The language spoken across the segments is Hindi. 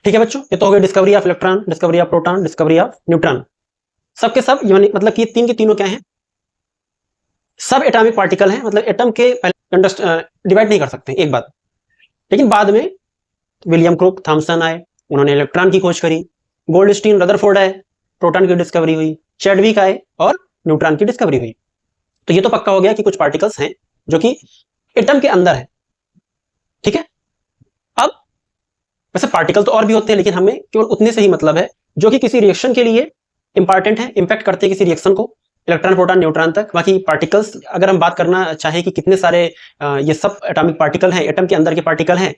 ठीक है बच्चों, ये तो हो गया discovery of electron, discovery of proton, discovery of neutron. सबके सब यानी मतलब कि तीन के तीनों क्या हैं, सब एटॉमिक पार्टिकल हैं, मतलब एटम के डिवाइड नहीं कर सकते एक बात। लेकिन बाद में विलियम क्रूक, थॉमसन आए, उन्होंने इलेक्ट्रॉन की खोज करी, गोल्डस्टीन, रदरफोर्ड आए, प्रोटॉन की डिस्कवरी हुई, चैडविक आए और न्यूट्रॉन की डिस्कवरी हुई। तो ये तो पक्का हो गया कि कुछ पार्टिकल्स हैं जो कि एटम के अंदर है। ठीक है, अब वैसे पार्टिकल तो और भी होते हैं, लेकिन हमें केवल उतने से ही मतलब है जो कि किसी रिएक्शन के लिए इंपॉर्टेंट है, इंपैक्ट करते हैं किसी रिएक्शन को, इलेक्ट्रॉन, प्रोटॉन, न्यूट्रॉन तक। बाकी पार्टिकल्स अगर हम बात करना चाहें कि कितने सारे ये सब एटॉमिक पार्टिकल हैं, एटम के अंदर के पार्टिकल हैं,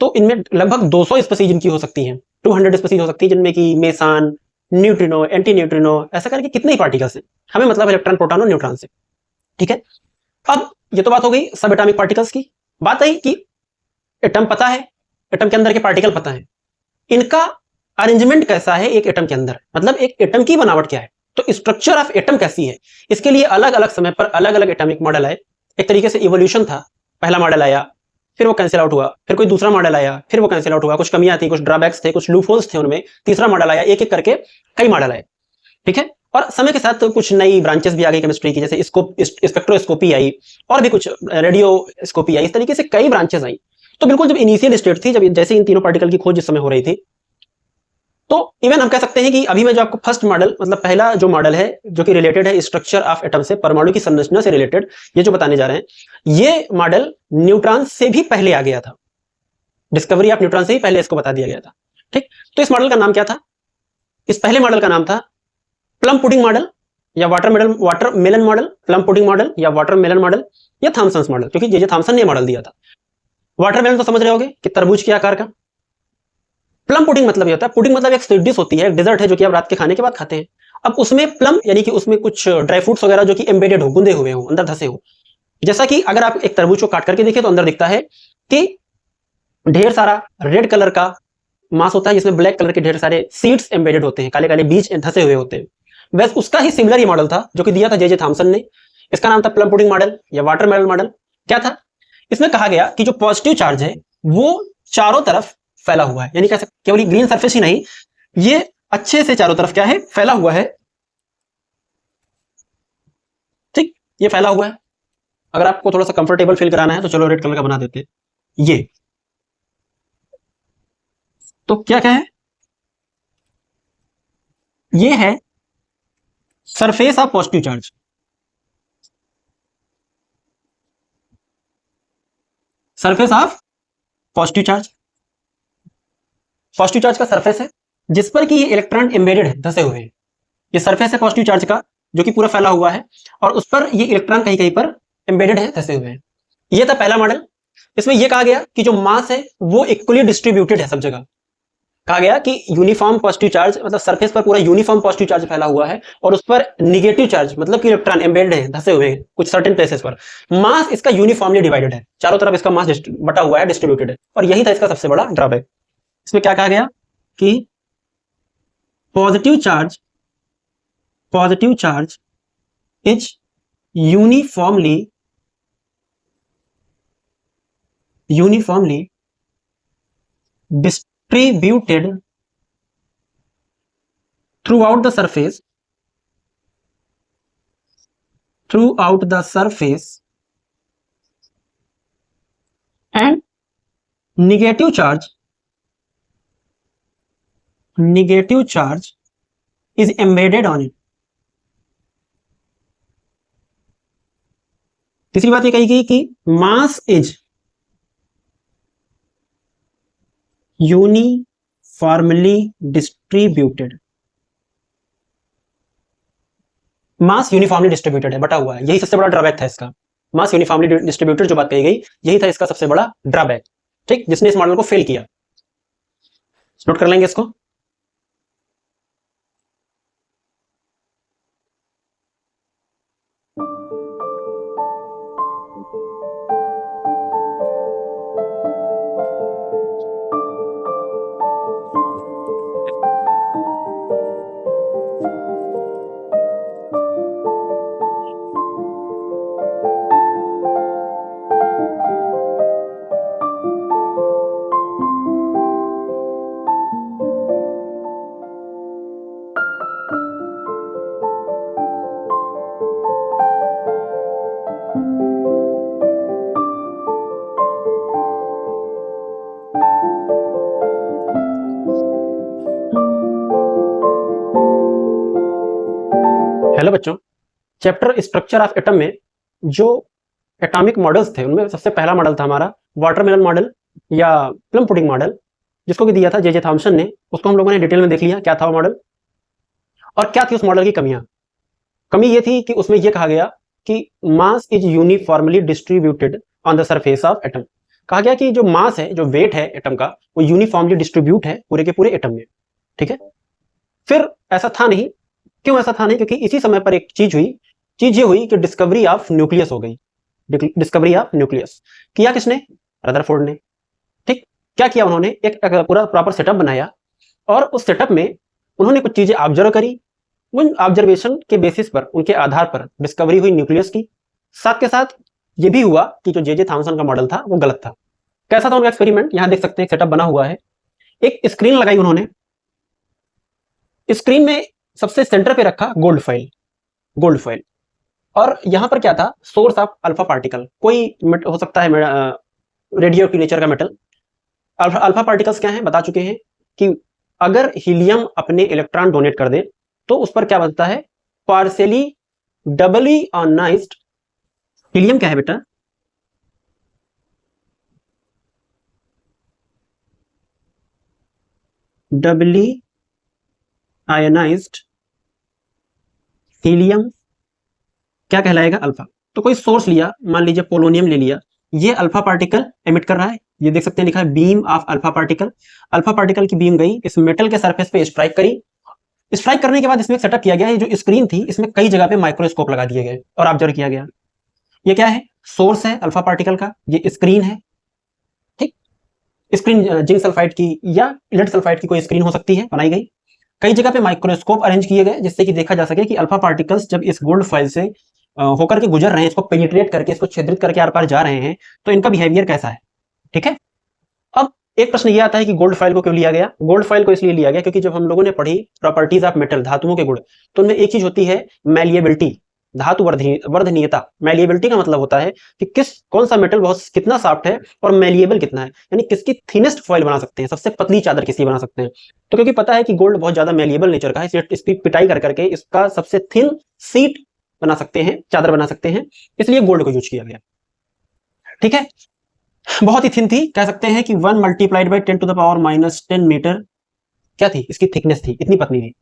तो इनमें लगभग 200 स्पीसीज इनकी हो सकती हैं, 200 स्पीसीज हो सकती है, जिनमें कि मेसान, न्यूट्रिनो, एंटी न्यूट्रिनो, ऐसा करके कितने ही पार्टिकल्स हैं। हमें मतलब इलेक्ट्रॉन, प्रोटॉन और न्यूट्रॉन से। ठीक है, अब ये तो बात हो गई सब एटॉमिक पार्टिकल्स की। बात आई कि एटम पता है, एटम के अंदर के पार्टिकल पता है, इनका अरेंजमेंट कैसा है एक एटम के अंदर, मतलब एक एटम की बनावट क्या है, तो स्ट्रक्चर ऑफ एटम कैसी है। इसके लिए अलग अलग समय पर अलग अलग एटॉमिक मॉडल आए। एक तरीके से इवोल्यूशन था, पहला मॉडल आया, फिर वो कैंसिल आउट हुआ, फिर कोई दूसरा मॉडल आया, फिर वो कैंसिल आउट हुआ, कुछ कमियां थी, कुछ ड्रॉबैक्स थे, कुछ लूपहोल्स थे उनमें, तीसरा मॉडल आया, एक एक करके कई मॉडल आए। ठीक है, और समय के साथ तो कुछ नई ब्रांचेस भी आ गई केमिस्ट्री की, जैसे स्पेक्ट्रोस्कोपी आई, और भी कुछ रेडियोस्कोपी आई, इस तरीके से कई ब्रांचेस आई। तो बिल्कुल जब इनिशियल स्टेट थी, जब जैसे इन तीनों पार्टिकल की खोज जिस समय हो रही थी, तो इवन हम कह सकते हैं कि अभी मैं जो आपको फर्स्ट मॉडल, मतलब पहला जो मॉडल है जो कि रिलेटेड है स्ट्रक्चर ऑफ एटम से, परमाणु की संरचना से रिलेटेड, ये जो बताने जा रहे हैं, ये मॉडल न्यूट्रॉन से भी पहले आ गया था। डिस्कवरी ऑफ न्यूट्रॉन से ही पहले इसको बता दिया गया था। ठीक, तो इस मॉडल का नाम क्या था? इस पहले मॉडल का नाम था प्लम पुडिंग मॉडल, या watermelon model, plum pudding model या वाटरमेलन मॉडल, या थॉमसन मॉडल, क्योंकि जे थॉमसन ने मॉडल दिया था। वाटरमेलन तो समझ रहे होगे कि तरबूज के आकार का। प्लम पुडिंग मतलब ये होता है, पुडिंग मतलब एक स्वीट डिश होती है, एक डेजर्ट है जो कि आप रात के खाने के बाद खाते हैं। अब उसमें प्लम यानी कि उसमें कुछ ड्राई फ्रूट्स वगैरह जो कि एम्बेडेड हो, गुंदे हुए हो, अंदर धसे हो। जैसा कि अगर आप एक तरबूज को काट करके देखें तो अंदर दिखता है कि ढेर सारा रेड कलर का मांस होता है, जिसमें ब्लैक कलर के ढेर सारे सीड्स एम्बेडेड होते हैं, काले काले बीज धसे हुए होते हैं। बस उसका ही सिमिलर ये मॉडल था जो कि दिया था जे थॉमसन ने। इसका नाम था प्लम पुडिंग मॉडल या वाटरमेलन मॉडल। क्या था इसमें? कहा गया कि जो पॉजिटिव चार्ज है वो चारों तरफ फैला हुआ है, यानी कह सकते केवल ग्रीन सरफेस ही नहीं, ये अच्छे से चारों तरफ क्या है, फैला हुआ है। ठीक, ये फैला हुआ है। अगर आपको थोड़ा सा कंफर्टेबल फील कराना है तो चलो रेड कलर का बना देते हैं ये। तो क्या क्या है? ये है surface of positive charge. Surface of positive charge, positive charge का सरफेस है जिस पर कि ये इलेक्ट्रॉन एम्बेडेड है, धसे हुए हैं। ये सरफेस है पॉजिटिव चार्ज का जो कि पूरा फैला हुआ है, और उस पर ये इलेक्ट्रॉन कहीं कहीं पर एम्बेडेड है, धसे हुए हैं। ये था पहला मॉडल। इसमें यह कहा गया कि जो मास है वो इक्वली डिस्ट्रीब्यूटेड है सब जगह। कहा गया कि यूनिफॉर्म पॉजिटिव चार्ज, मतलब सरफेस पर पूरा यूनिफॉर्म पॉजिटिव चार्ज फैला हुआ है, और उस पर निगेटिव चार्ज मतलब कि इलेक्ट्रॉन एम्बेडेड है, धसे हुए हैं कुछ सर्टेन प्लेसेस पर। मास इसका यूनिफॉर्मली डिवाइडेड है, चारों तरफ इसका मास बटा हुआ है, डिस्ट्रीब्यूटेड है। और यही था इसका सबसे बड़ा ड्रॉबैक। इसमें क्या कहा गया कि positive charge is uniformly distributed throughout the surface and negative charge is embedded on it. तीसरी बात ये कही गई कि mass is uniformly distributed. Mass uniformly distributed है, बटा हुआ है, यही सबसे बड़ा ड्रॉबैक था इसका। मास यूनिफॉर्मली डिस्ट्रीब्यूटेड जो बात कही गई, यही था इसका सबसे बड़ा ड्रॉबैक। ठीक, जिसने इस मॉडल को फेल किया। नोट कर लेंगे इसको। हेलो बच्चों, चैप्टर स्ट्रक्चर ऑफ एटम में जो एटॉमिक मॉडल्स थे उनमें सबसे पहला मॉडल था हमारा वाटरमेलन मॉडल या प्लम पुडिंग मॉडल, जिसको कि दिया था जे थॉमसन ने। उसको हम लोगों ने डिटेल में देख लिया क्या था वो मॉडल और क्या थी उस मॉडल की कमियां। कमी ये थी कि उसमें यह कहा गया कि mass is uniformly distributed on the surface of atom. कहा गया कि जो मास है, जो वेट है एटम का, वो यूनिफॉर्मली डिस्ट्रीब्यूट है पूरे के पूरे एटम में। ठीक है, फिर ऐसा था नहीं। क्यों ऐसा था नहीं? क्योंकि इसी समय पर एक चीज हुई। चीज ये हुई कि डिस्कवरी ऑफ न्यूक्लियस हो गई। डिस्कवरी ऑफ न्यूक्लियस किया किसने? रदरफोर्ड ने। ठीक, क्या किया उन्होंने? एक पूरा प्रॉपर सेटअप बनाया और उस सेटअप में उन्होंने कुछ चीजें ऑब्जर्व करी। उन ऑब्जर्वेशन के बेसिस पर, उनके आधार पर डिस्कवरी हुई न्यूक्लियस की। साथ के साथ ये भी हुआ कि जो जे थॉमसन का मॉडल था वो गलत था। कैसा था उनका एक्सपेरिमेंट? यहां देख सकते हैं, सेटअप बना हुआ है। एक स्क्रीन लगाई उन्होंने। स्क्रीन में सबसे सेंटर पे रखा गोल्ड फॉइल। गोल्ड फॉइल और यहां पर क्या था? Source of alpha particle. कोई हो सकता है रेडियो एक्टिव नेचर का मेटल। अल्फा पार्टिकल्स क्या है बता चुके हैं कि अगर हीलियम अपने इलेक्ट्रॉन डोनेट कर दे तो उस पर क्या बनता है? Partially doubly ionized helium. क्या है बेटा? डबली आयोनाइज्ड हीलियम क्या कहलाएगा? अल्फा। तो कोई सोर्स लिया, मान लीजिए पोलोनियम ले लिया, ये अल्फा पार्टिकल एमिट कर रहा है। ये देख सकते हैं, लिखा है beam of alpha particle. Alpha particle की बीम गई, इस मेटल के सरफेस पे स्ट्राइक करी। स्ट्राइक करने के बाद इसमें सेटअप किया गया है। जो स्क्रीन थी इसमें कई जगह पे माइक्रोस्कोप लगा दिए गए और ऑब्जर्व किया गया। ये क्या है? सोर्स है अल्फा पार्टिकल का, ये स्क्रीन है। ठीक, स्क्रीन जिंक सल्फाइड की या लेड सल्फाइड की कोई स्क्रीन हो सकती है, बनाई गई। कई जगह पे माइक्रोस्कोप अरेंज किए गए जिससे कि देखा जा सके कि अल्फा पार्टिकल्स जब इस गोल्ड फॉइल से होकर के गुजर रहे हैं, इसको पेनिट्रेट करके, इसको छेदित करके आर पार जा रहे हैं, तो इनका बिहेवियर कैसा है। ठीक है, अब एक प्रश्न ये आता है कि गोल्ड फॉइल को क्यों लिया गया? गोल्ड फॉइल को इसलिए लिया गया क्योंकि जब हम लोगों ने पढ़ी प्रॉपर्टीज ऑफ मेटल, धातुओं के गुण, तो उनमें एक चीज होती है मैलिएबिलिटी, धातु वर्धनीयता। मैलिएबिलिटी का मतलब होता है कि कौन सा मेटल बहुत कितना सॉफ्ट है और मैलिएबल कितना है, यानी किसकी थिनेस्ट फॉइल बना सकते हैं, सबसे पतली चादर किसकी बना सकते हैं। तो क्योंकि पता है कि गोल्ड बहुत ज्यादा मैलिएबल नेचर का है, इसलिए इसकी पिटाई कर करके इसका सबसे थिन सीट बना सकते हैं, चादर बना सकते हैं, इसलिए गोल्ड को यूज किया गया। ठीक है, बहुत ही थिन थी, कह सकते हैं कि 1 multiplied by 10 to the power -10 meter क्या थी इसकी थिकनेस थी, इतनी पतली थी।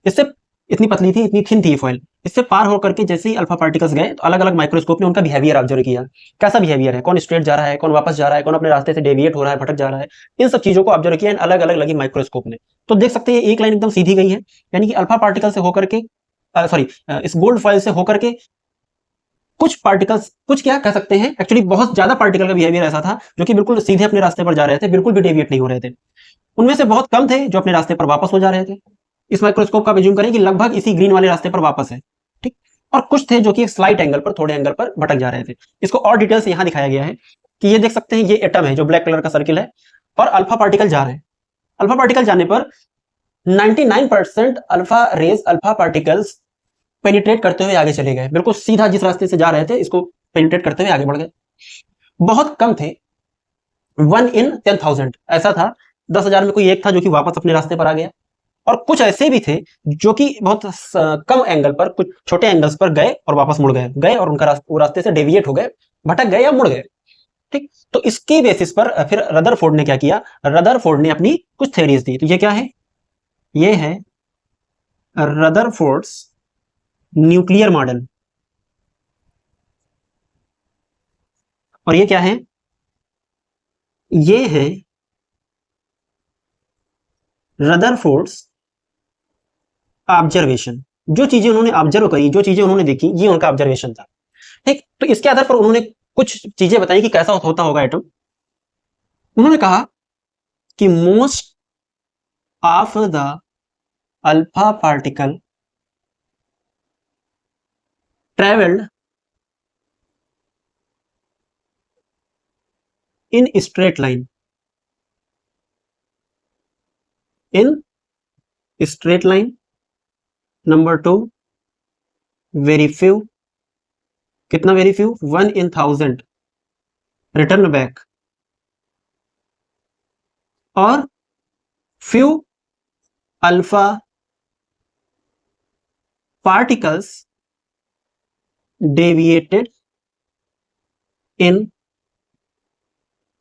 इससे इतनी पतली थी, इतनी थिन थी फॉइल। इससे पार होकर के जैसे ही अल्फा पार्टिकल्स गए तो अलग अलग माइक्रोस्कोप ने उनका बिहेवियर ऑब्जर्व किया। कैसा बिहेवियर है, कौन स्ट्रेट जा रहा है, कौन वापस जा रहा है, कौन अपने रास्ते से डेविएट हो रहा है, भटक जा रहा है, इन सब चीजों को ऑब्जर्व किया अलग अलग लगी माइक्रोस्कोप ने। तो देख सकते हैं एक लाइन एकदम सीधी गई है, यानी कि अल्फा पार्टिकल से होकर के इस गोल्ड फॉइल से होकर के कुछ पार्टिकल्स, कुछ क्या कह सकते हैं, एक्चुअली बहुत ज्यादा पार्टिकल का बिहेवियर ऐसा था जो कि बिल्कुल सीधे अपने रास्ते पर जा रहे थे, बिल्कुल भी डेविएट नहीं हो रहे थे। उनमें से बहुत कम थे जो अपने रास्ते पर वापस हो जा रहे थे। इस माइक्रोस्कोप का विज्यूम करें कि लगभग इसी ग्रीन वाले रास्ते पर वापस है। ठीक, और कुछ थे जो कि एक स्लाइट एंगल पर, थोड़े एंगल पर भटक जा रहे थे। इसको और डिटेल से यहां दिखाया गया है कि ये देख सकते हैं, ये एटम है जो ब्लैक कलर का सर्किल है और अल्फा पार्टिकल जा रहे हैं। अल्फा पार्टिकल जाने पर 99% alpha rays, alpha particles penetrate करते हुए आगे चले गए, बिल्कुल सीधा जिस रास्ते से जा रहे थे इसको पेनिट्रेट करते हुए आगे बढ़ गए। बहुत कम थे, 1 in 10,000 ऐसा था, 10,000 में कोई एक था जो कि वापस अपने रास्ते पर आ गया। और कुछ ऐसे भी थे जो कि बहुत कम एंगल पर, कुछ छोटे एंगल्स पर गए और वापस मुड़ गए और उनका वो रास्ते से डेविएट हो गए, भटक गए या मुड़ गए। ठीक, तो इसके बेसिस पर फिर रदरफोर्ड ने क्या किया? रदरफोर्ड ने अपनी कुछ थ्योरीज दी। तो ये क्या है? ये है रदरफोर्ड्स न्यूक्लियर मॉडल। और ये क्या है? ये है रदरफोर्ड्स ऑब्जर्वेशन। जो चीजें उन्होंने ऑब्जर्व करी, जो चीजें उन्होंने देखी, ये उनका ऑब्जर्वेशन था। ठीक, तो इसके आधार पर उन्होंने कुछ चीजें बताई कि कैसा होता होगा एटम। उन्होंने कहा कि most of the alpha particle travelled in straight line, in straight line. Number 2, very few, कितना very few? 1 in 1000 return back, और few alpha particles डेविएटेड इन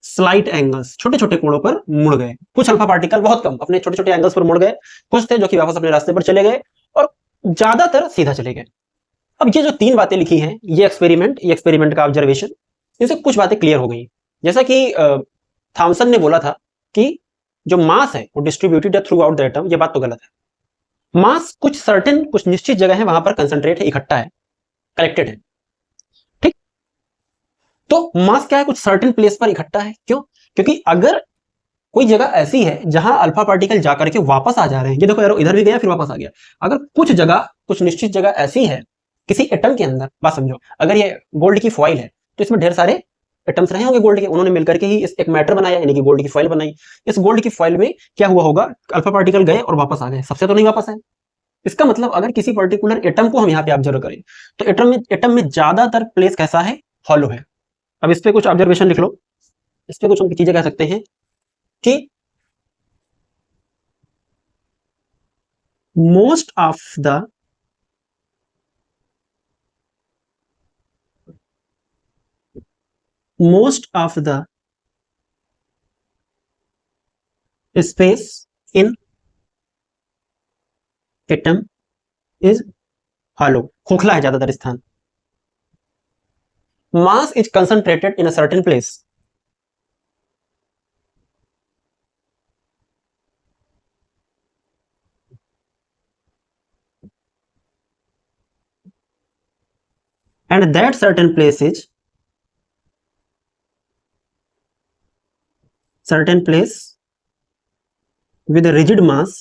स्लाइट एंगल्स, छोटे छोटे कोणों पर मुड़ गए। कुछ अल्फा पार्टिकल बहुत कम अपने छोटे छोटे एंगल्स पर मुड़ गए, कुछ थे जो कि वापस अपने रास्ते पर चले गए, और ज्यादातर सीधा चले गए। अब ये जो तीन बातें लिखी हैं, ये एक्सपेरिमेंट का ऑब्जर्वेशन, इनसे कुछ बातें क्लियर हो गई। जैसा कि थॉमसन ने बोला था कि जो मास है वो डिस्ट्रीब्यूटेड है थ्रू आउट द एटम, ये बात तो गलत है। मास कुछ निश्चित जगह है, वहां पर कंसंट्रेट है, इकट्ठा है, कलेक्टेड है। ठीक, तो मास क्या है, कुछ सर्टेन प्लेस पर इकट्ठा है। क्यों? क्योंकि अगर कोई जगह ऐसी है जहां अल्फा पार्टिकल जाकर के वापस आ जा रहे हैं, ये देखो एरो इधर भी गया फिर वापस आ गया, अगर कुछ निश्चित जगह ऐसी है किसी एटम के अंदर, बात समझो, अगर ये गोल्ड की फॉइल है तो इसमें ढेर सारे एटम्स रहे होंगे गोल्ड के, उन्होंने मिलकर के ही एक मैटर बनाया, यानी कि गोल्ड की फॉइल बनाई। इस गोल्ड की फॉइल में क्या हुआ होगा, अल्फा पार्टिकल गए और वापस आ गए, सबसे तो नहीं वापस आए। इसका मतलब अगर किसी पर्टिकुलर एटम को हम यहाँ पे ऑब्जर्व करें तो एटम में ज्यादातर प्लेस कैसा है, हॉलो है। अब इस पे कुछ ऑब्जर्वेशन लिख लो, इस पे कुछ हम चीजें कह सकते हैं कि most of the space in atom is hollow, खोखला है ज्यादातर स्थान। Mass is concentrated in a certain place, and that certain place with a rigid mass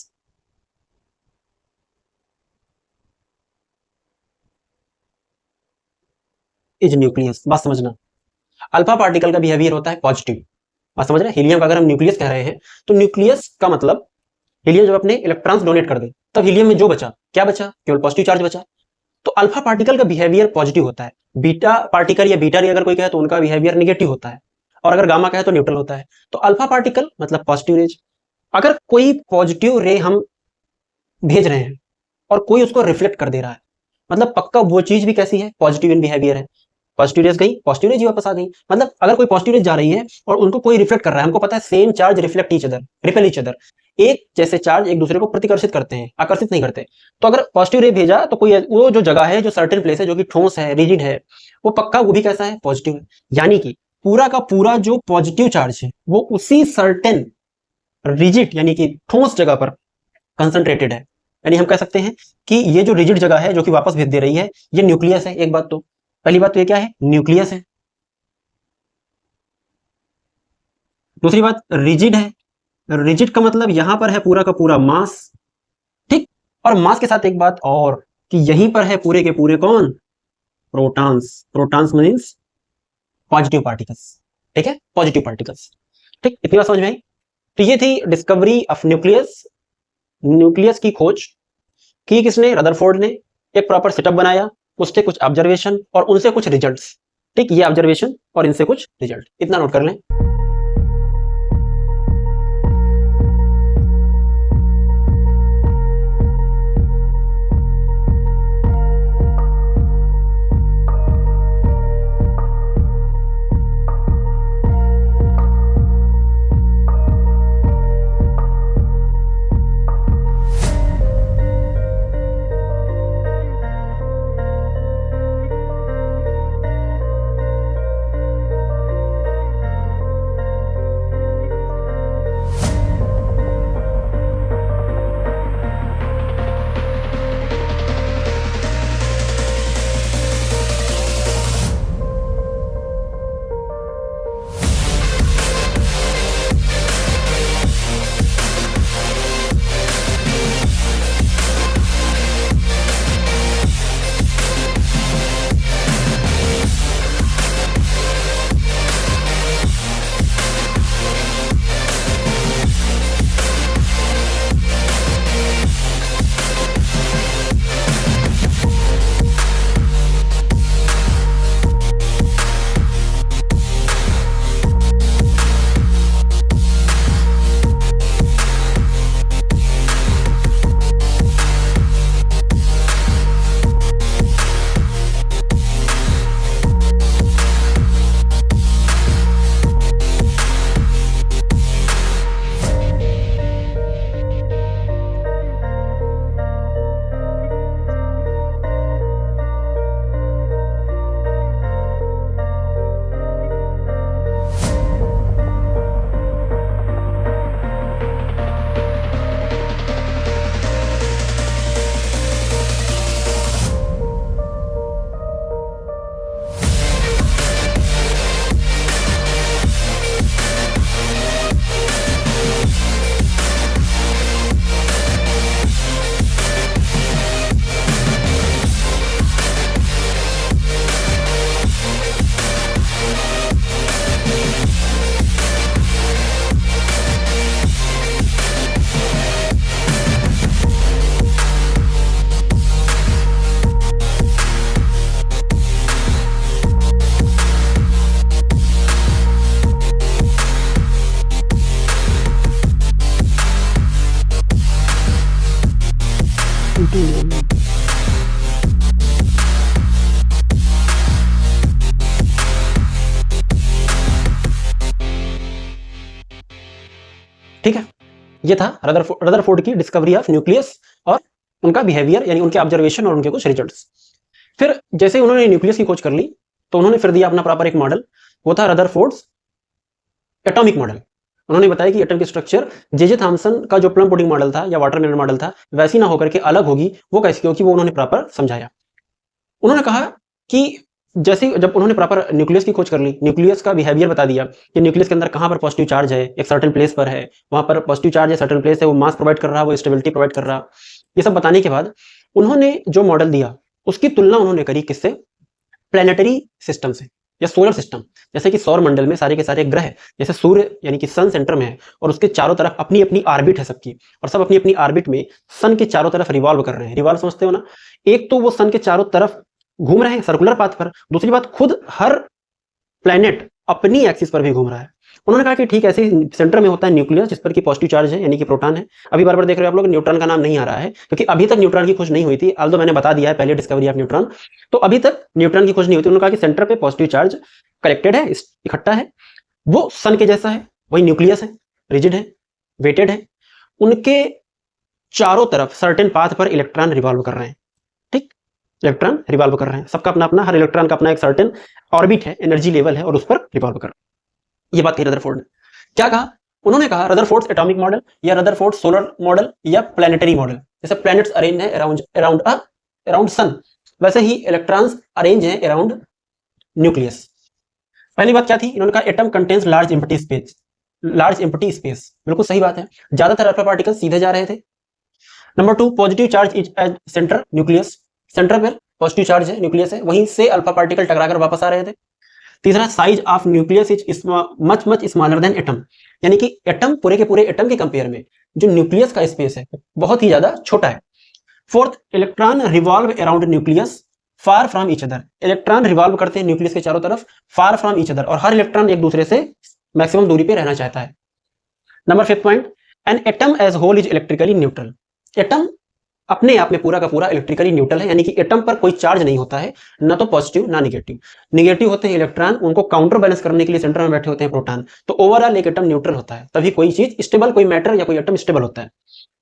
is nucleus. बात समझना, अल्फा पार्टिकल का बिहेवियर होता है पॉजिटिव, बात समझ रहे हैं। हीलियम का अगर हम न्यूक्लियस कह रहे हैं तो न्यूक्लियस का मतलब हीलियम जब अपने इलेक्ट्रॉन्स डोनेट कर दे तब हीलियम में जो बचा, क्या बचा, केवल पॉजिटिव चार्ज बचा। तो अल्फा पार्टिकल का बिहेवियर पॉजिटिव होता है, बीटा पार्टिकल या बीटा रे अगर कोई कहे तो उनका बिहेवियर नेगेटिव होता है, और अगर गामा कहे तो न्यूट्रल होता है। तो अल्फा पार्टिकल मतलब पॉजिटिव रेज, अगर कोई पॉजिटिव रे हम भेज रहे हैं और कोई उसको रिफ्लेक्ट कर दे रहा है, मतलब पक्का वो चीज भी कैसी है, पॉजिटिव इन बिहेवियर है। पॉजिटिव रेज गई, पॉजिटिव रेज वापस आ गई। मतलब अगर कोई पॉजिटिव रेज जा रही है और उनको कोई रिफ्लेक्ट कर रहा है, हमको पता है same charge reflect each other, repel each other, एक जैसे चार्ज एक दूसरे को प्रतिकर्षित करते हैं, आकर्षित नहीं करते। तो अगर पॉजिटिव रे भेजा तो कोई वो जो जगह है, जो सर्टेन प्लेस है, जो कि ठोस है, रिजिड है, वो पक्का वो भी कैसा है, पॉजिटिव है। यानी कि पूरा का पूरा जो पॉजिटिव चार्ज है वो उसी सर्टेन रिजिड यानी कि ठोस जगह पर कंसंट्रेटेड है। यानी हम कह सकते हैं कि ये जो रिजिड जगह है जो कि वापस भेज दे रही है, ये न्यूक्लियस है। एक बात तो, पहली बात तो ये क्या है, न्यूक्लियस है। दूसरी बात रिजिड है, रिजिड का मतलब यहां पर है पूरा का पूरा मास, ठीक। और मास के साथ एक बात और कि यहीं पर है पूरे के पूरे कौन, protons. Protons means positive particles, ठीक है, पॉजिटिव पार्टिकल्स। ठीक, इतनी बात समझ में आई। तो ये थी डिस्कवरी ऑफ न्यूक्लियस। न्यूक्लियस की खोज की किसने, रदरफोर्ड ने। एक प्रॉपर सेटअप बनाया, उससे कुछ ऑब्जर्वेशन और उनसे कुछ रिजल्ट्स। ठीक, ये ऑब्जर्वेशन और इनसे कुछ रिजल्ट, इतना नोट कर लें। ठीक है, ये था रदरफोर्ड की डिस्कवरी ऑफ न्यूक्लियस और उनका बिहेवियर, यानी उनके ऑब्जर्वेशन और उनके कुछ रिजल्ट्स। फिर जैसे उन्होंने न्यूक्लियस की खोज कर ली तो उन्होंने फिर दिया अपना प्रॉपर एक मॉडल, वो था रदरफोर्ड्स एटॉमिक मॉडल। उन्होंने बताया कि एटम की स्ट्रक्चर जे थॉमसन का जो प्लम पुडिंग मॉडल था या वाटरमेलन मॉडल था वैसी ना होकर के अलग होगी। वो कैसी? क्योंकि वो उन्होंने प्रॉपर समझाया। उन्होंने कहा कि जैसे जब उन्होंने प्रॉपर न्यूक्लियस की खोज कर ली, न्यूक्लियस का बिहेवियर बता दिया कि न्यूक्लियस के अंदर कहां पर पॉजिटिव चार्ज है, एक सर्टेन प्लेस पर है, वहां पर पॉजिटिव चार्ज है, सर्टेन प्लेस है, वो मास प्रोवाइड कर रहा, वो स्टेबिलिटी प्रोवाइड कर रहा, ये सब बताने के बाद उन्होंने जो मॉडल दिया उसकी तुलना उन्होंने करी किससे? प्लैनेटरी सिस्टम से या सोलर सिस्टम। जैसे कि सौर मंडल में सारे के सारे ग्रह, जैसे सूर्य यानी कि सन सेंटर में है और उसके चारों तरफ अपनी अपनी ऑर्बिट है सबकी, और सब अपनी अपनी ऑर्बिट में सन के चारों तरफ रिवॉल्व कर रहे हैं। रिवॉल्व समझते हो ना? एक तो वो सन के चारों तरफ घूम रहे हैं सर्कुलर पाथ पर, दूसरी बात खुद हर प्लैनेट अपनी एक्सिस पर भी घूम रहा है। उन्होंने कहा कि ठीक ऐसे ही सेंटर में होता है न्यूक्लियस जिस पर कि पॉजिटिव चार्ज है यानी कि प्रोटॉन है। अभी बार बार देख रहे हो आप लोग न्यूट्रॉन का नाम नहीं आ रहा है क्योंकि अभी तक न्यूट्रॉन की खोज नहीं हुई थी, आल्दो मैंने बता दिया है पहले डिस्कवरी ऑफ न्यूट्रॉन, तो अभी तक न्यूट्रॉन की खोज नहीं हुई थी। उन्होंने कहा कि सेंटर पे पॉजिटिव चार्ज कलेक्टेड है, इकट्ठा है, वो सन के जैसा है, वही न्यूक्लियस है, रिजिड है, वेटेड है, उनके चारों तरफ सर्टेन पाथ पर इलेक्ट्रॉन रिवॉल्व कर रहे हैं। ठीक, इलेक्ट्रॉन रिवॉल्व कर रहे हैं, सबका अपना अपना, हर इलेक्ट्रॉन का अपना एक सर्टेन ऑर्बिट है, एनर्जी लेवल है और उस पर रिवॉल्व कर रहे हैं। ये बात कही रदरफोर्ड ने। क्या कहा? उन्होंने कहा रदरफोर्ड्स एटॉमिक मॉडल या रदरफोर्ड सोलर मॉडल या प्लैनेटरी मॉडल, जैसे प्लैनेट्स अरेंज है अराउंड सन, वैसे ही इलेक्ट्रॉन्स अरेंज है अराउंड न्यूक्लियस। पहली बात क्या थी? इन्होंने कहा atom contains large empty space. बिल्कुल सही बात है, ज्यादातर अल्फा पार्टिकल सीधे जा रहे थे। Number 2, positive charge is at centre nucleus, centre पर पॉजिटिव चार्ज है, न्यूक्लियस है, वहीं से अल्फा पार्टिकल टकराकर वापस आ रहे थे। तीसरा, size of nucleus is much smaller than atom, यानी कि एटम पूरे के पूरे एटम के कंपेयर में जो न्यूक्लियस का स्पेस है बहुत ही ज्यादा छोटा है। Fourth, electron revolve around nucleus far from each other, electron revolve करते हैं न्यूक्लियस के चारों तरफ फार फ्रॉम ईच अदर, और हर इलेक्ट्रॉन एक दूसरे से मैक्सिमम दूरी पे रहना चाहता है। Number 5 point, an atom as whole is electrically neutral, atom अपने आप में पूरा का पूरा इलेक्ट्रिकली न्यूट्रल है, यानी कि एटम पर कोई चार्ज नहीं होता है, ना तो पॉजिटिव ना नेगेटिव। नेगेटिव होते हैं इलेक्ट्रॉन, उनको काउंटर बैलेंस करने के लिए सेंटर में बैठे होते हैं प्रोटॉन, तो ओवरऑल एक एटम न्यूट्रल होता है, तभी कोई चीज स्टेबल, कोई मैटर या कोई एटम स्टेबल होता है।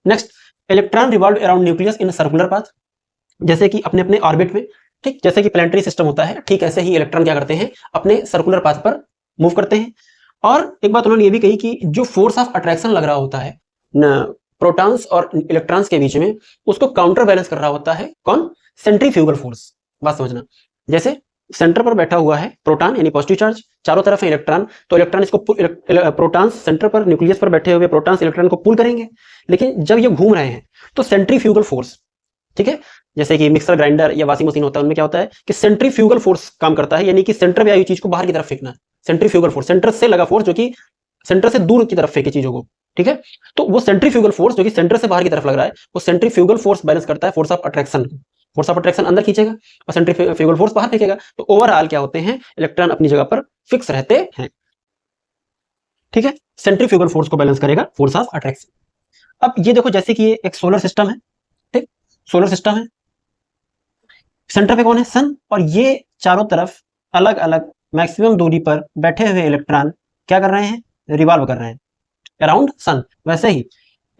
Next, electron revolve around nucleus in circular path, जैसे कि अपने अपने ऑर्बिट में, ठीक जैसे कि प्लैनेटरी सिस्टम होता है, ठीक ऐसे ही इलेक्ट्रॉन क्या करते हैं? अपने सर्कुलर पाथ पर मूव करते हैं। और एक बात उन्होंने ये भी कही कि जो फोर्स ऑफ अट्रैक्शन लग रहा होता है प्रोटॉन्स और इलेक्ट्रॉन्स के बीच में, उसको काउंटर बैलेंस कर रहा होता है कौन? Centrifugal force. बात समझना, जैसे सेंटर पर बैठा हुआ है प्रोटॉन यानी पॉजिटिव चार्ज, चारों तरफ है इलेक्ट्रॉन, तो इलेक्ट्रॉन इसको प्रोटॉन्स सेंटर पर न्यूक्लियस पर बैठे हुए प्रोटॉन्स इलेक्ट्रॉन को पुल करेंगे, लेकिन जब ये घूम रहे हैं तो सेंट्रीफ्यूगल फोर्स, ठीक है, जैसे कि मिक्सर ग्राइंडर या वॉशिंग मशीन होता है, उनमें क्या होता है कि सेंट्रीफ्यूगल फोर्स काम करता है, यानी कि सेंटर में आई चीज को बाहर की तरफ फेंकना। सेंट्रीफ्यूगल फोर्स, सेंटर से लगा फोर्स जो कि सेंटर से दूर की तरफ फेंके चीजों को, ठीक है। तो वो सेंट्रीफ्यूगल फोर्स जो कि सेंटर से बाहर की तरफ लग रहा है, वो सेंट्रीफ्यूगल फोर्स बैलेंस करता है फोर्स ऑफ अट्रैक्शन को। फोर्स ऑफ अट्रैक्शन अंदर खींचेगा और सेंट्रीफ्यूगल फोर्स बाहर फेंकेगा, तो ओवरऑल क्या होते हैं? इलेक्ट्रॉन अपनी जगह पर फिक्स रहते हैं, ठीक है। सेंट्रीफ्यूगल फोर्स को बैलेंस करेगा फोर्स ऑफ अट्रैक्शन। अब ये देखो, जैसे कि ये एक सोलर सिस्टम है, ठीक, सोलर सिस्टम है, सेंटर पे कौन है? सन, और ये चारों तरफ अलग अलग मैक्सिमम दूरी पर बैठे हुए इलेक्ट्रॉन क्या कर रहे हैं? रिवॉल्व कर रहे हैं अराउंड सन। वैसे ही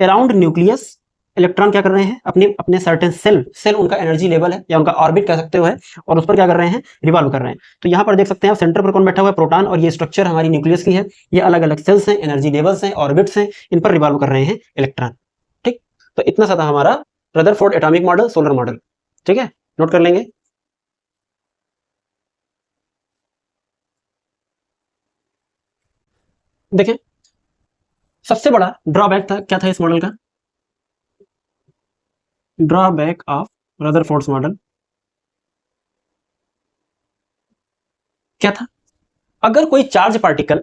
अराउंड न्यूक्लियस इलेक्ट्रॉन क्या कर रहे हैं? अपने अपने सर्टेन सेल उनका एनर्जी लेवल है या उनका ऑर्बिट कह सकते हो है, और उस पर क्या कर रहे हैं? रिवॉल्व कर रहे हैं। तो यहाँ पर देख सकते हैं आप, सेंटर पर कौन बैठा हुआ है? प्रोटॉन, और ये स्ट्रक्चर हमारी न्यूक्लियस की है, ये अलग अलग सेल्स हैं, एनर्जी लेवल्स हैं, ऑर्बिट्स हैं, इन पर रिवॉल्व कर रहे हैं इलेक्ट्रॉन, ठीक। तो इतना सा था हमारा Rutherford atomic model, solar model, ठीक है, नोट कर लेंगे। देखें, सबसे बड़ा ड्रॉबैक था, क्या था इस मॉडल का? ड्रॉबैक ऑफ रदरफोर्ड्स मॉडल क्या था? अगर कोई चार्ज पार्टिकल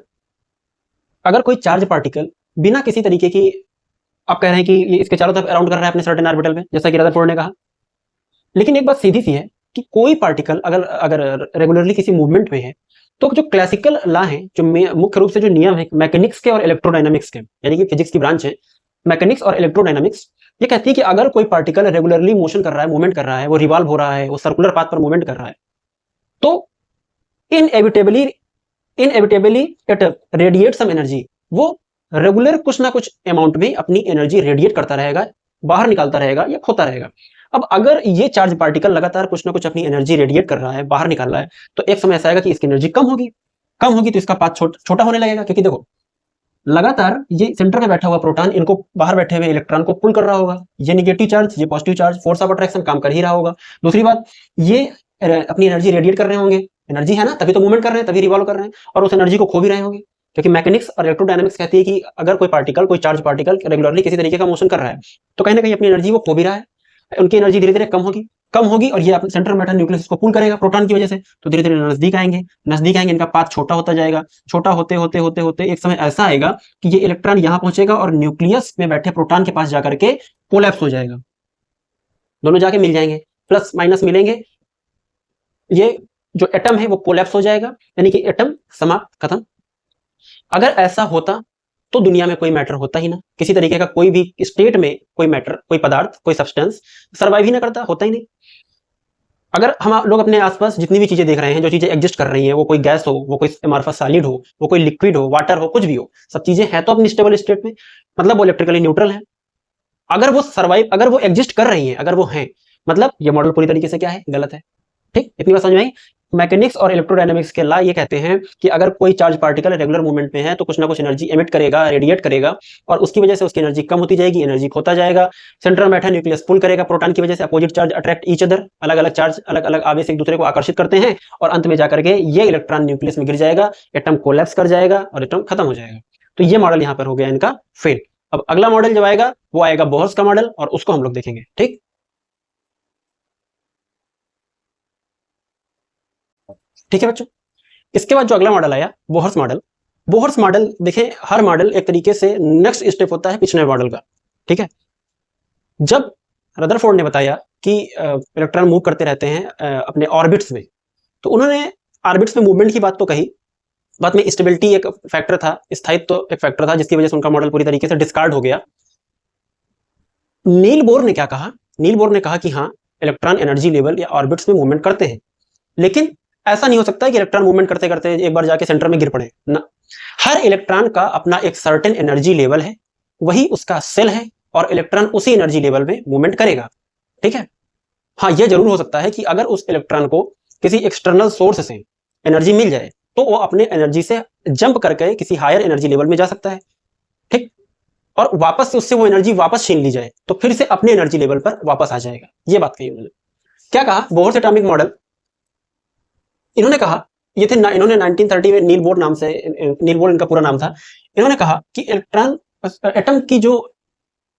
बिना किसी तरीके की, आप कह रहे हैं कि ये इसके चारों तरफ अराउंड कर रहा है अपने सर्टेन ऑर्बिटल में, जैसा कि रदरफोर्ड ने कहा, लेकिन एक बात सीधी सी है कि कोई पार्टिकल अगर रेगुलरली किसी मूवमेंट में है, तो जो क्लासिकल लॉ है, जो मुख्य रूप से जो नियम है मैकेनिक्स के और इलेक्ट्रोडायनामिक्स के, यानी कि फिजिक्स की ब्रांच है मैकेनिक्स और इलेक्ट्रोडायनामिक्स, ये कहती है कि अगर कोई पार्टिकल रेगुलरली मोशन कर रहा है, मूवमेंट कर रहा है, वो रिवॉल्व हो रहा है, वो सर्कुलर पाथ पर मूवमेंट कर रहा है, तो inevitably it radiate some energy, वो रेगुलर कुछ ना कुछ अमाउंट में अपनी एनर्जी रेडिएट करता रहेगा, बाहर निकालता रहेगा या खोता रहेगा। अब अगर ये चार्ज पार्टिकल लगातार कुछ ना कुछ अपनी एनर्जी रेडिएट कर रहा है, बाहर निकाल रहा है, तो एक समय ऐसा आएगा कि इसकी एनर्जी कम होगी तो इसका पाथ छोटा होने लगेगा। क्योंकि देखो लगातार ये सेंटर में बैठा हुआ प्रोटॉन इनको बाहर बैठे हुए इलेक्ट्रॉन को पुल कर रहा होगा, ये निगेटिव चार्ज ये positive charge, force of attraction काम कर ही रहा होगा। दूसरी बात, ये अपनी एनर्जी रेडिएट कर रहे होंगे, एनर्जी है ना, तभी तो मूवमेंट कर रहे हैं, तभी रिवॉल्व कर रहे हैं, और उस एनर्जी को खो भी रहे होंगे। क्योंकि मैकेनिक्स और इलेक्ट्रोडायनामिक्स कहती है कि अगर कोई पार्टिकल, कोई चार्ज पार्टिकल रेगुलरली किसी तरीके का मोशन कर रहा है तो कहीं ना कहीं अपनी एनर्जी वो खो भी रहा है, उनकी एनर्जी धीरे धीरे कम होगी और ये अपने सेंटर में बैठा न्यूक्लियस को पुल करेगा प्रोटॉन की वजह से, तो धीरे धीरे नजदीक आएंगे, इनका पाथ छोटा होता जाएगा, छोटा होते होते होते होते एक समय ऐसा आएगा कि ये इलेक्ट्रॉन यहां पहुंचेगा और न्यूक्लियस में बैठे प्रोटॉन के पास जाकर के कोलैप्स हो जाएगा, दोनों जाके मिल जाएंगे, प्लस माइनस मिलेंगे, ये जो एटम है वो कोलैप्स हो जाएगा, यानी कि एटम समाप्त, खत्म। अगर ऐसा होता तो दुनिया में कोई मैटर होता ही ना, किसी तरीके का कोई भी स्टेट में कोई मैटर, कोई पदार्थ, कोई सब्सटेंस सर्वाइव ही ना करता, होता ही नहीं। अगर हम लोग अपने आसपास जितनी भी चीजें देख रहे हैं, जो चीजें एग्जिस्ट कर रही हैं, वो कोई गैस हो, वो कोई एमॉर्फस सॉलिड हो, वो कोई लिक्विड हो, वाटर हो, कुछ भी हो, सब चीजें हैं तो अपनी स्टेबल स्टेट में, मतलब वो इलेक्ट्रिकली न्यूट्रल है। अगर वो एग्जिस्ट कर रही हैं, अगर वो हैं, मतलब ये मॉडल पूरी तरीके से क्या है, गलत है। ठीक, इतनी बात समझ में आई। मैकेनिक्स और इलेक्ट्रोडायनामिक्स के लॉ ये कहते हैं कि अगर कोई चार्ज पार्टिकल रेगुलर मूवमेंट में है तो कुछ ना कुछ एनर्जी एमिट करेगा, रेडिएट करेगा, और उसकी वजह से उसकी एनर्जी कम होती जाएगी, एनर्जी खोता जाएगा, सेंटर में बैठा न्यूक्लियस पुल करेगा प्रोटॉन की वजह से, opposite charge attract each other, अलग अलग चार्ज, अलग अलग आवेश एक दूसरे को आकर्षित करते हैं, और अंत में जाकर के ये इलेक्ट्रॉन न्यूक्लियस में गिर जाएगा, एटम कोलैप्स कर जाएगा और एटम खत्म हो जाएगा। तो ये मॉडल यहाँ पर हो गया इनका फेल। अब अगला मॉडल जब आएगा वो आएगा बोहर्स का मॉडल, और उसको हम लोग देखेंगे। ठीक, ठीक है बच्चों। इसके बाद जो अगला मॉडल आया बोहर्स मॉडल देखें, हर मॉडल एक तरीके से नेक्स्ट स्टेप होता है पिछले मॉडल का। ठीक है, जब रदरफोर्ड ने बताया कि इलेक्ट्रॉन मूव करते रहते हैं अपने ऑर्बिट्स में, तो उन्होंने ऑर्बिट्स में मूवमेंट की बात तो कही, बाद में स्टेबिलिटी एक फैक्टर था, स्थायित्व एक फैक्टर था, जिसकी वजह से उनका मॉडल पूरी तरीके से डिस्कार्ड हो गया। नील बोर ने क्या कहा, नील बोर ने कहा कि हाँ, इलेक्ट्रॉन एनर्जी लेवल या ऑर्बिट्स में मूवमेंट करते हैं, लेकिन ऐसा नहीं हो सकता कि इलेक्ट्रॉन मूवमेंट करते करते एक बार जाके सेंटर में गिर पड़े ना। हर इलेक्ट्रॉन का अपना एक सर्टेन एनर्जी लेवल है, वही उसका सेल है, और इलेक्ट्रॉन उसी एनर्जी लेवल में मूवमेंट करेगा। ठीक है, हाँ, यह जरूर हो सकता है कि अगर उस इलेक्ट्रॉन को किसी एक्सटर्नल सोर्स से एनर्जी मिल जाए तो वो अपने एनर्जी से जंप करके किसी हायर एनर्जी लेवल में जा सकता है। ठीक, और वापस से उससे वो एनर्जी वापस छीन ली जाए तो फिर से अपने एनर्जी लेवल पर वापस आ जाएगा। ये बात कही उन्होंने। क्या कहा, बोहर्स एटॉमिक मॉडल, इन्होंने कहा, ये थे इन्होंने 1930 में नील बोर नाम से, नील बोर इनका पूरा नाम था, इन्होंने कहा कि इलेक्ट्रॉन एटम की जो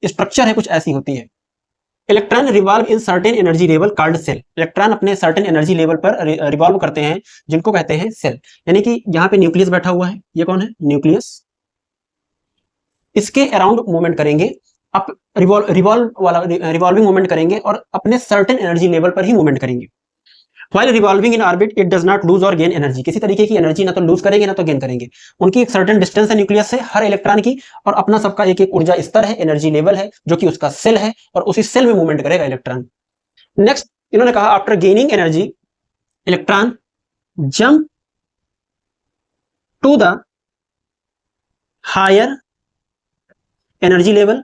स्ट्रक्चर है कुछ ऐसी होती है, electron revolve in certain energy level called shell, electron अपने सर्टेन एनर्जी लेवल पर रिवॉल्व करते हैं जिनको कहते हैं सेल। यानी कि यहाँ पे न्यूक्लियस बैठा हुआ है, ये कौन है, न्यूक्लियस, इसके अराउंड मूवमेंट करेंगे, आप रिवॉल्विंग मूवमेंट करेंगे और अपने सर्टेन एनर्जी लेवल पर ही मूवमेंट करेंगे। While revolving in orbit, it does not lose or gain energy. किसी तरीके की एनर्जी ना तो लूज करेंगे ना तो गेन करेंगे। उनकी एक सर्टेन डिस्टेंस है न्यूक्लियस से हर इलेक्ट्रॉन की, और अपना सबका एक एक ऊर्जा स्तर है, एनर्जी लेवल है, जो कि उसका सेल है, और उसी सेल में मूवमेंट करेगा इलेक्ट्रॉन। नेक्स्ट इन्होंने कहा, after gaining energy electron jump to the higher energy level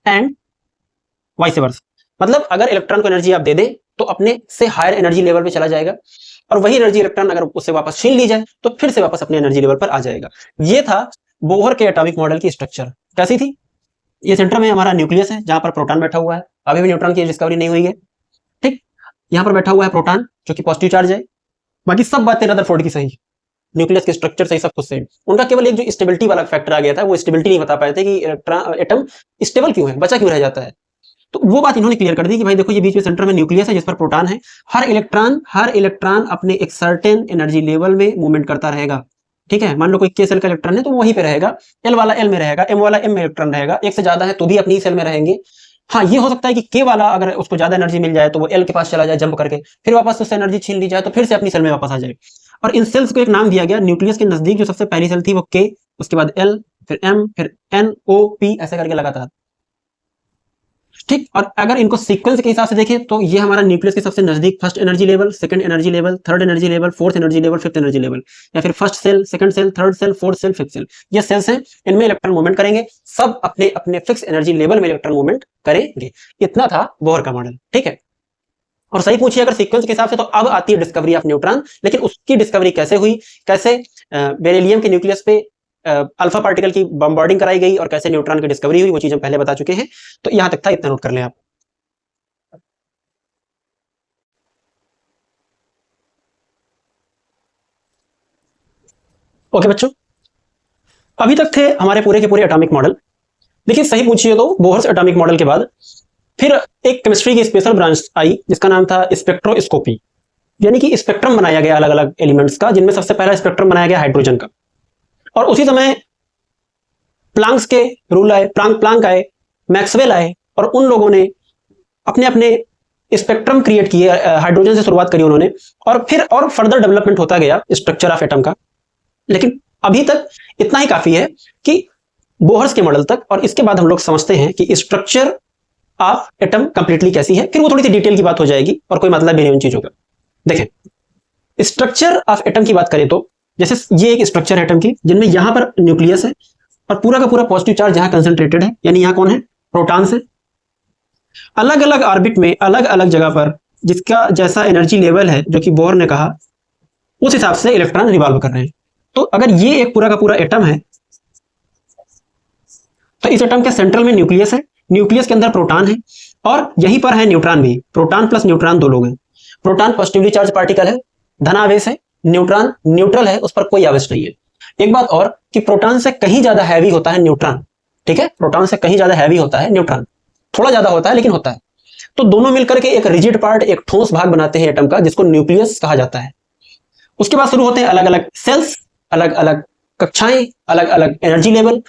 and vice versa. मतलब अगर इलेक्ट्रॉन को एनर्जी आप दे दे तो अपने से हायर एनर्जी लेवल पे चला जाएगा, और वही एनर्जी इलेक्ट्रॉन अगर उससे वापस छीन ली जाए तो फिर से वापस अपने एनर्जी लेवल पर आ जाएगा। ये था बोहर के एटॉमिक मॉडल की स्ट्रक्चर। कैसी थी, ये सेंटर में हमारा न्यूक्लियस है जहां पर प्रोटॉन बैठा हुआ है, अभी भी न्यूट्रॉन की डिस्कवरी नहीं हुई है। ठीक, यहां पर बैठा हुआ है प्रोटॉन जो कि पॉजिटिव चार्ज है, बाकी सब बातें रदरफोर्ड की सही, न्यूक्लियस के स्ट्रक्चर सही, सब कुछ सेम। उनका केवल एक जो स्टेबिलिटी वाला फैक्टर आ गया था, वो स्टेबिलिटी नहीं बता पाए थे कि एटम स्टेबल क्यों है, बचा क्यों रह जाता है। तो वो बात इन्होंने क्लियर कर दी कि भाई देखो, ये बीच में सेंटर में न्यूक्लियस है जिस पर प्रोटॉन है, हर इलेक्ट्रॉन अपने एक सर्टेन एनर्जी लेवल में मूवमेंट करता रहेगा। ठीक है, मान लो कोई के सेल का इलेक्ट्रॉन है तो वहीं पे रहेगा, एल वाला एल में रहेगा, एम वाला एम में इलेक्ट्रॉन रहेगा, एक से ज्यादा है तो भी अपनी ही सेल में रहेंगे। हाँ, ये हो सकता है कि के वाला अगर उसको ज्यादा एनर्जी मिल जाए तो वो एल के पास चला जाए जंप करके, फिर वापस उससे एनर्जी छीन ली जाए तो फिर से अपनी सेल में वापस आ जाए। और इन सेल्स को एक नाम दिया गया, न्यूक्लियस के नजदीक जो सबसे पहली सेल थी वो के, उसके बाद एल, फिर एम, फिर एन, ओ, पी, ऐसे करके लगातार। ठीक। और अगर इनको सीक्वेंस के हिसाब से देखें तो ये हमारा न्यूक्लियस के सबसे नजदीक first energy level, second energy level, third energy level, fourth energy level, fifth energy level, या फिर first shell, second shell, third shell, fourth shell, fifth shell, ये सेल्स हैं, इनमें इलेक्ट्रॉन मूवमेंट करेंगे, सब अपने अपने फिक्स एनर्जी लेवल में इलेक्ट्रॉन मूवमेंट करेंगे। इतना था बोहर का मॉडल। ठीक है, और सही पूछिए अगर सीक्वेंस के हिसाब से, तो अब आती है डिस्कवरी ऑफ न्यूट्रॉन। लेकिन उसकी डिस्कवरी कैसे हुई, कैसे बेरिलियम के न्यूक्लियस पे अल्फा पार्टिकल की बम्बार्डिंग कराई गई और कैसे न्यूट्रॉन की डिस्कवरी हुई, वो चीज हम पहले बता चुके हैं। तो यहां तक था, इतना नोट कर लें आप। ओके बच्चों, अभी तक थे हमारे पूरे के पूरे एटॉमिक मॉडल। देखिए सही पूछिए तो बोहर्स एटॉमिक मॉडल के बाद फिर एक केमिस्ट्री की स्पेशल ब्रांच आई जिसका नाम था स्पेक्ट्रोस्कोपी, यानी कि स्पेक्ट्रम बनाया गया अलग अलग एलिमेंट्स का, जिनमें सबसे पहला स्पेक्ट्रम बनाया गया हाइड्रोजन का। और उसी समय प्लांक्स के रूल आए, प्लांक आए, मैक्सवेल आए, और उन लोगों ने अपने अपने स्पेक्ट्रम क्रिएट किए, हाइड्रोजन से शुरुआत करी उन्होंने, और फिर और फर्दर डेवलपमेंट होता गया स्ट्रक्चर ऑफ एटम का। लेकिन अभी तक इतना ही काफी है कि बोहर्स के मॉडल तक, और इसके बाद हम लोग समझते हैं कि स्ट्रक्चर ऑफ एटम कंप्लीटली कैसी है, फिर वो थोड़ी सी डिटेल की बात हो जाएगी और कोई मतलब भी नहीं उन चीजों का। देखें, स्ट्रक्चर ऑफ एटम की बात करें तो जैसे ये एक स्ट्रक्चर है एटम की, जिनमें यहां पर न्यूक्लियस है और पूरा का पूरा पॉजिटिव चार्ज यहां कंसंट्रेटेड है, यानी यहां कौन है, प्रोटॉन्स है। अलग अलग ऑर्बिट में अलग अलग जगह पर जिसका जैसा एनर्जी लेवल है, जो कि बोहर ने कहा, उस हिसाब से इलेक्ट्रॉन रिवॉल्व कर रहे हैं। तो अगर ये एक पूरा का पूरा एटम है, तो इस एटम के सेंट्रल में न्यूक्लियस है, न्यूक्लियस के अंदर प्रोटॉन है, और यहीं पर है न्यूट्रॉन भी। प्रोटॉन प्लस न्यूट्रॉन दो लोग हैं। प्रोटॉन पॉजिटिवली चार्ज पार्टिकल है, धनावेश है, न्यूट्रॉन न्यूट्रल है, उस पर कोई आवेश नहीं है। एक बात और कि प्रोटॉन से कहीं ज्यादा हैवी होता है न्यूट्रॉन। ठीक है, प्रोटॉन से कहीं ज्यादा हैवी होता है न्यूट्रॉन, थोड़ा ज्यादा होता है लेकिन होता है। तो दोनों मिलकर के एक रिजिड पार्ट, एक ठोस भाग बनाते हैं एटम का, जिसको न्यूक्लियस कहा जाता है। उसके बाद शुरू होते हैं अलग अलग सेल्स, अलग अलग कक्षाएं, अलग अलग energy level,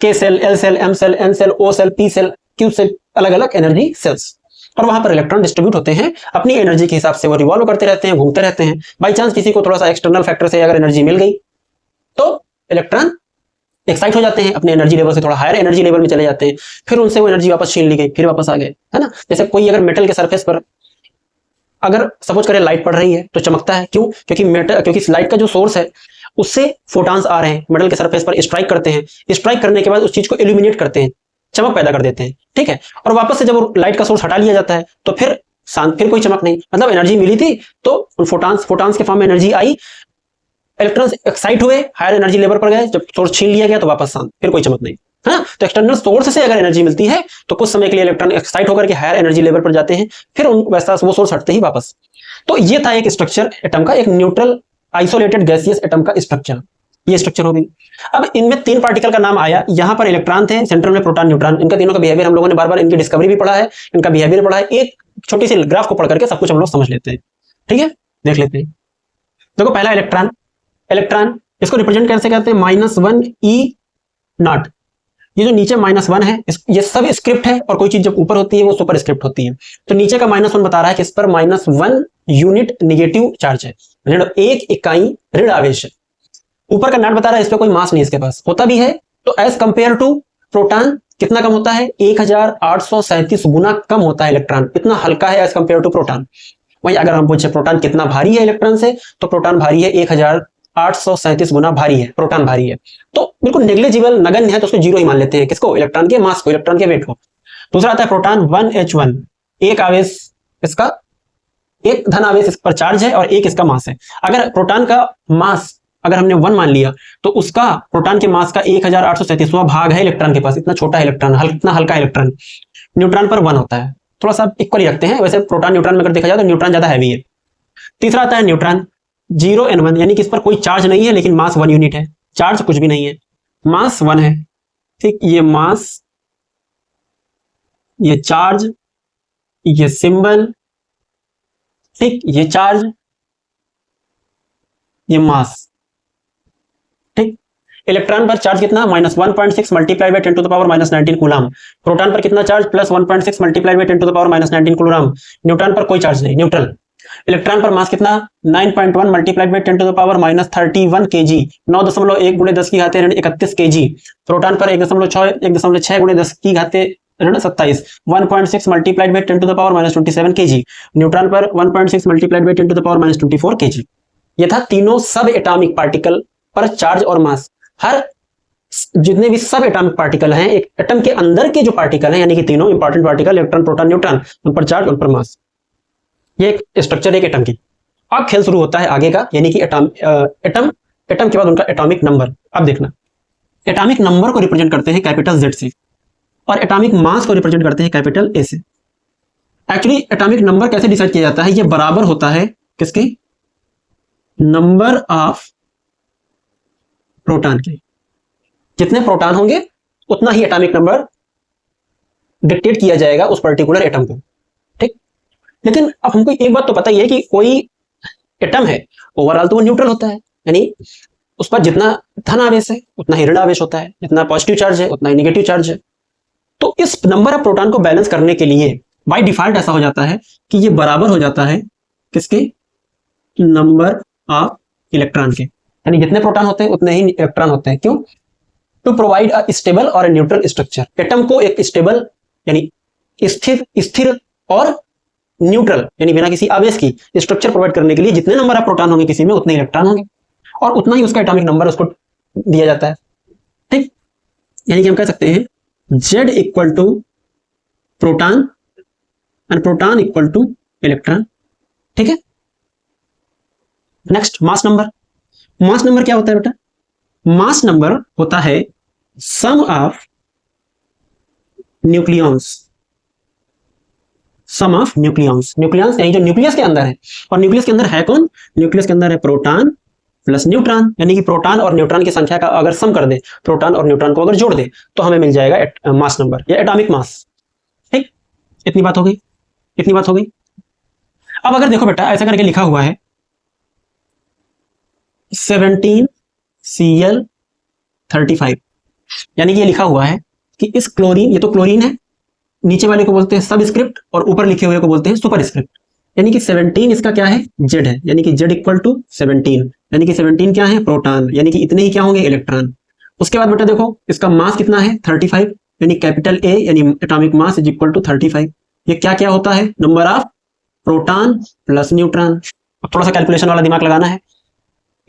K shell, L shell, M shell, N shell, O shell, P shell, Q shell, अलग अलग एनर्जी सेल्स। और वहां पर इलेक्ट्रॉन डिस्ट्रीब्यूट होते हैं अपनी एनर्जी के हिसाब से, वो रिवॉल्व करते रहते हैं, घूमते रहते हैं। बाई चांस किसी को थोड़ा सा एक्सटर्नल फैक्टर से अगर एनर्जी मिल गई तो इलेक्ट्रॉन एक्साइट हो जाते हैं, अपने एनर्जी लेवल से थोड़ा हायर एनर्जी लेवल में चले जाते हैं, फिर उनसे वो एनर्जी वापस छीन ली गई, फिर वापस आ गए, है ना। जैसे कोई अगर मेटल के सरफेस पर अगर सपोज करें लाइट पड़ रही है तो चमकता है, क्यों, क्योंकि लाइट का जो सोर्स है उससे फोटॉन्स आ रहे हैं, मेटल के सरफेस पर स्ट्राइक करते हैं, स्ट्राइक करने के बाद उस चीज को इल्यूमिनेट करते हैं, चमक पैदा कर देते हैं। ठीक है, और वापस से जब वो लाइट का सोर्स हटा लिया जाता है तो फिर फिर कोई चमक नहीं, मतलब एनर्जी मिली थी तो फोटॉन्स के फॉर्म में एनर्जी आई, इलेक्ट्रॉन्स एक्साइट हुए, हायर एनर्जी लेवल पर गए, जब सोर्स छीन लिया गया तो वापस शांत, फिर कोई चमक नहीं, है ना। तो एक्सटर्नल सोर्स से अगर एनर्जी मिलती है तो कुछ समय के लिए इलेक्ट्रॉन एक्साइट होकर के हायर एनर्जी लेवल पर जाते हैं, फिर वैसा वो सोर्स हटते ही वापस। तो ये था एक स्ट्रक्चर एटम का, एक न्यूट्रल आइसोलेटेड गैसियस एटम का स्ट्रक्चर, ये स्ट्रक्चर हो गई। अब इनमें तीन पार्टिकल का नाम आया, यहां पर इलेक्ट्रॉन थे, सेंटर में प्रोटॉन, न्यूट्रॉन। इनका तीनों का बिहेवियर हम लोगों ने बार बार, इनकी डिस्कवरी भी पढ़ा है, इनका बिहेवियर पढ़ा है। एक छोटी सी ग्राफ को पढ़ करके सब कुछ हम लोग समझ लेते हैं। ठीक है, देख लेते हैं। देखो पहला इलेक्ट्रॉन, इलेक्ट्रॉन इसको रिप्रेजेंट कैसे करते हैं, -1 E0। ये जो नीचे -1 है, ये सब स्क्रिप्ट है, और कोई चीज जब ऊपर होती है वो सुपर स्क्रिप्ट होती है। तो नीचे का -1 बता रहा है कि इस पर -1 यूनिट नेगेटिव चार्ज है, एक इकाई ऋण आवेश है। ऊपर का नॉट बता रहा है इस पर कोई मास नहीं, इसके पास होता भी है तो एज कंपेयर टू प्रोटॉन कितना कम होता है, 1837 गुना कम होता है इलेक्ट्रॉन, इतना हल्का है एज कंपेयर टू प्रोटॉन। वहीं अगर हम पूछे प्रोटॉन कितना भारी है इलेक्ट्रॉन से, तो प्रोटॉन भारी है 1837 गुना भारी है, प्रोटॉन भारी है। तो बिल्कुल नेग्लिजिबल, नगण्य है, तो उसको जीरो ही मान लेते हैं, किसको, इलेक्ट्रॉन के मास को, इलेक्ट्रॉन के वेट को। दूसरा आता है प्रोटॉन 1H1, एक आवेश, इसका एक धन आवेश इस पर चार्ज है और एक इसका मास है। अगर प्रोटॉन का मास अगर हमने 1 मान लिया तो उसका प्रोटॉन के मास का 1837वां भाग है इलेक्ट्रॉन के पास, इतना छोटा इलेक्ट्रॉन, इतना हल्का इलेक्ट्रॉन। न्यूट्रॉन पर 1 होता है, थोड़ा सा इक्वली रखते हैं। वैसे प्रोटॉन न्यूट्रॉन में अगर देखा जाए तो न्यूट्रॉन ज्यादा हैवी है। तीसरा आता है न्यूट्रॉन 0N1, यानी कि इस पर कोई चार्ज नहीं है लेकिन मास 1 यूनिट है, चार्ज कुछ भी नहीं है, मास 1 है। ठीक, ये मास, ये चार्ज, ये सिंबल, ठीक, ये चार्ज, ये मास। ठीक, इलेक्ट्रॉन पर चार्ज कितना, -1.6 मल्टीप्लाई बाय 10⁻⁻19 कूलम। प्रोटॉन पर कितना charge, +1.6 multiply by 10⁻⁻19 coulomb. Neutron पर कोई चार्ज नहीं, न्यूट्रल। इलेक्ट्रॉन पर मास कितना, 9.1 multiply by 10⁻31 kg, 9.1 × 10⁻31 kg। Proton पर 1.6 × 10⁻10 है ना 27, 1.6 multiplied by 10 to the power -27 kg, neutron पर 1.6 multiplied by 10 to the power -24 kg। ये था तीनों सब एटॉमिक पार्टिकल पर चार्ज और मास। हर जितने भी सब एटॉमिक पार्टिकल हैं, एक एटम के अंदर के जो पार्टिकल हैं, यानी कि तीनों important particle electron, proton, neutron, उन पर चार्ज, उन पर मास। ये एक स्ट्रक्चर है एक एटम की। अब खेल शुरू होता है आगे का, यानी कि एटम के बाद उनका एटॉमिक नंबर। अब देखना, एटॉमिक नंबर को रिप्रेजेंट करते हैं कैपिटल Z से और एटॉमिक मास को रिप्रेजेंट करते हैं कैपिटल A से। एक्चुअली एटॉमिक नंबर कैसे डिसाइड किया जाता है? ये बराबर होता है किसके? नंबर ऑफ प्रोटॉन के। जितने प्रोटॉन होंगे उतना ही एटॉमिक नंबर डिक्टेट किया जाएगा उस पर्टिकुलर एटम को, ठीक। लेकिन अब हमको एक बात तो पता ही है कि कोई एटम है, ओवरऑल तो वो न्यूट्रल होता है, यानी उस पर जितना धन आवेश है उतना ही ऋण आवेश होता है, जितना पॉजिटिव चार्ज है उतना ही नेगेटिव चार्ज है। तो इस नंबर ऑफ प्रोटॉन को बैलेंस करने के लिए बाय डिफॉल्ट ऐसा हो जाता है कि ये बराबर हो जाता है किसके? नंबर ऑफ इलेक्ट्रॉन के। यानी जितने प्रोटॉन होते हैं उतने ही इलेक्ट्रॉन होते हैं। क्यों? टू प्रोवाइड अ स्टेबल और न्यूट्रल स्ट्रक्चर। एटम को एक स्टेबल यानी स्थिर और न्यूट्रल यानी बिना किसी आवेश की स्ट्रक्चर प्रोवाइड करने के लिए जितने नंबर ऑफ प्रोटॉन होंगे किसी में उतने इलेक्ट्रॉन होंगे और उतना ही उसका एटॉमिक नंबर उसको दिया जाता है, ठीक। यानी कि हम कह सकते हैं Z equal to proton and proton equal to electron, ठीक है। Next, mass number. Mass number क्या होता है बेटा? मास नंबर होता है sum of nucleons, sum of nucleons. Nucleons यानी जो न्यूक्लियस के अंदर है, और न्यूक्लियस के अंदर है कौन? न्यूक्लियस के अंदर है प्रोटॉन प्लस न्यूट्रॉन, यानी कि प्रोटॉन और न्यूट्रॉन की संख्या का अगर सम कर दे, प्रोटॉन और न्यूट्रॉन को अगर जोड़ दे तो हमें मिल जाएगा मास नंबर या एटॉमिक मास, ठीक। इतनी बात हो गई, इतनी बात हो गई। अब अगर देखो बेटा ऐसा करके लिखा हुआ है 17Cl35, यानी कि ये लिखा हुआ है कि इस क्लोरीन, ये तो क्लोरीन है, नीचे वाले को बोलते हैं सबस्क्रिप्ट और ऊपर लिखे हुए को बोलते हैं सुपरस्क्रिप्ट। यानी कि 17 इसका क्या है? Z है, यानी कि Z इक्वल टू 17, यानी कि 17 क्या है? प्रोटॉन, यानी कि इतने ही क्या होंगे? इलेक्ट्रॉन। उसके बाद बेटा देखो इसका मास कितना है? 35, यानी कैपिटल A यानी atomic mass is equal to 35। ये क्या क्या होता है? Number of proton plus neutron. अब थोड़ा सा कैलकुलेशन वाला दिमाग लगाना है।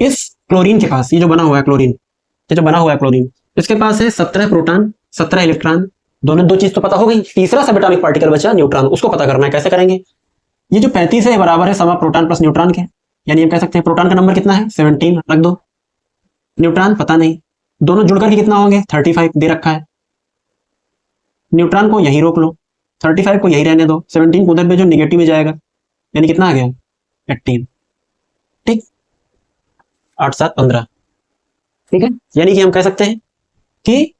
इस क्लोरीन के पास, ये जो बना हुआ है क्लोरीन, ये जो बना हुआ है क्लोरीन, इसके पास है 17 प्रोटॉन 17 इलेक्ट्रॉन। दोनों दो चीज तो पता हो गई, तीसरा सब एटॉमिक पार्टिकल बचा न्यूट्रॉन, उसको पता करना है। कैसे करेंगे? ये जो 35 है बराबर है sum of proton plus neutron के, यानी हम कह सकते हैं प्रोटॉन का नंबर कितना है? 17 रख दो, न्यूट्रॉन पता नहीं, दोनों जुड़कर के कितना होंगे? 35 दे रखा है। न्यूट्रॉन को यहीं रोक लो, 35 को यहीं रहने दो, 17 को उधर भेजो, निगेटिव में जाएगा, यानी कितना आ गया? 18, ठीक। 8 7 15, ठीक है। यानी कि हम कह सकते हैं कि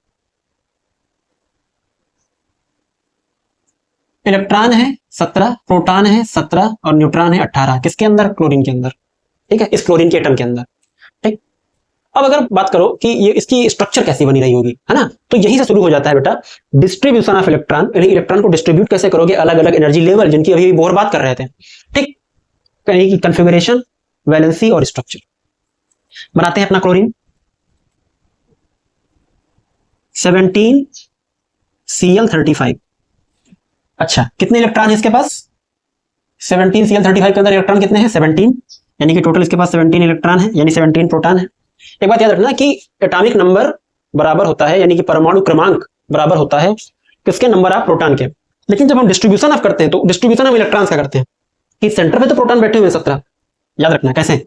इलेक्ट्रॉन है 17, प्रोटॉन है 17 और न्यूट्रॉन है 18। किसके अंदर? क्लोरीन के अंदर, ठीक है, इस क्लोरीन के एटम के अंदर, ठीक। अब अगर बात करो कि ये इसकी स्ट्रक्चर कैसी बनी रही होगी, है ना, तो यही से शुरू हो जाता है बेटा डिस्ट्रीब्यूशन ऑफ इलेक्ट्रॉन। यानी इलेक्ट्रॉन को डिस्ट्रीब्यूट कैसे करोगे? अलग अलग एनर्जी लेवल, जिनकी अभी बोर बात कर रहे थे, ठीक। यानी कि कन्फिगरेशन, वैलेंसी और स्ट्रक्चर। बनाते हैं अपना क्लोरीन 17Cl35। अच्छा, कितने इलेक्ट्रॉन है इसके पास? 17Cl35 के अंदर इलेक्ट्रॉन कितने हैं? 17, यानी कि टोटल इसके पास 17 इलेक्ट्रॉन है, यानी 17 प्रोटॉन है। एक बात याद रखना कि एटॉमिक नंबर बराबर होता है, यानी कि परमाणु क्रमांक बराबर होता है किसके? नंबर ऑफ प्रोटॉन के। लेकिन जब हम डिस्ट्रीब्यूशन ऑफ करते हैं तो डिस्ट्रीब्यूशन हम इलेक्ट्रॉन्स का करते हैं कि सेंटर पे तो प्रोटॉन बैठे हुए 17, याद रखना कैसे,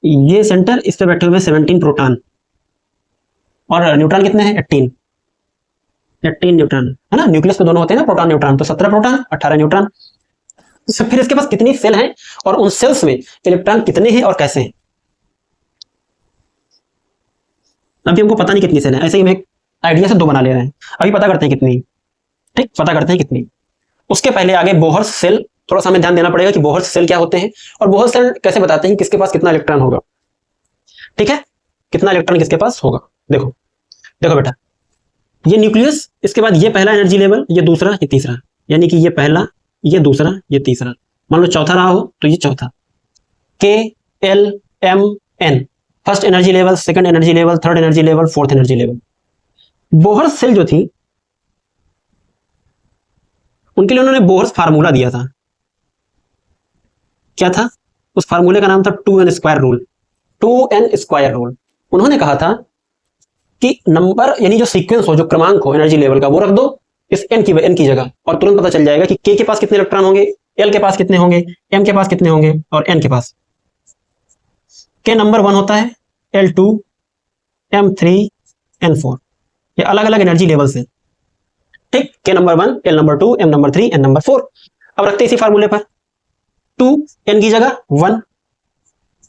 ये सेंटर, इस पे बैठे हुए 17 प्रोटॉन और न्यूट्रॉन कितने हैं? 18 न्यूट्रॉन, है ना। न्यूक्लियस पे दोनों होते हैं ना, प्रोटॉन न्यूट्रॉन, तो 17 प्रोटॉन 18 न्यूट्रॉन। तो फिर इसके पास कितनी सेल हैं और उन सेल्स में इलेक्ट्रॉन कितने हैं और कैसे हैं? अभी हमको पता नहीं कितनी सेल है, ऐसे ही मैं एक आइडिया से 2 बना ले रहे हैं। अभी पता करते हैं कितनी, ठीक, पता करते हैं कितनी। उसके पहले आगे बोहर सेल, थोड़ा सा हमें ध्यान देना पड़ेगा कि बोहर सेल क्या होते हैं और बोहर सेल कैसे बताते हैं किसके पास कितना इलेक्ट्रॉन होगा, ठीक है, कितना इलेक्ट्रॉन किसके पास होगा। देखो देखो बेटा, ये न्यूक्लियस, इसके बाद ये पहला एनर्जी लेवल, ये दूसरा, ये तीसरा, यानी कि ये पहला, ये दूसरा, ये तीसरा। मान लो चौथा रहा हो तो ये चौथा, KLMN, first energy level, second energy level, third energy level, fourth energy level. Bohr shell जो थी उनके लिए उन्होंने बोहर्स फार्मूला दिया था। क्या था? उस फार्मूले का नाम था 2n square rule. 2n square rule. उन्होंने कहा था कि नंबर यानी जो सीक्वेंस हो, जो क्रमांक हो एनर्जी लेवल का, वो रख दो इस n की जगह, और तुरंत पता चल जाएगा कि k के पास कितने इलेक्ट्रॉन होंगे, l के पास कितने होंगे, m के पास कितने होंगे और n के पास। k नंबर 1 होता है, L2, M3, N4, ये अलग अलग एनर्जी लेवल से। ठीक, k number 1, L number 2, M number 3, N number 4। अब रखते इसी फार्मूले पर 2n की जगह 1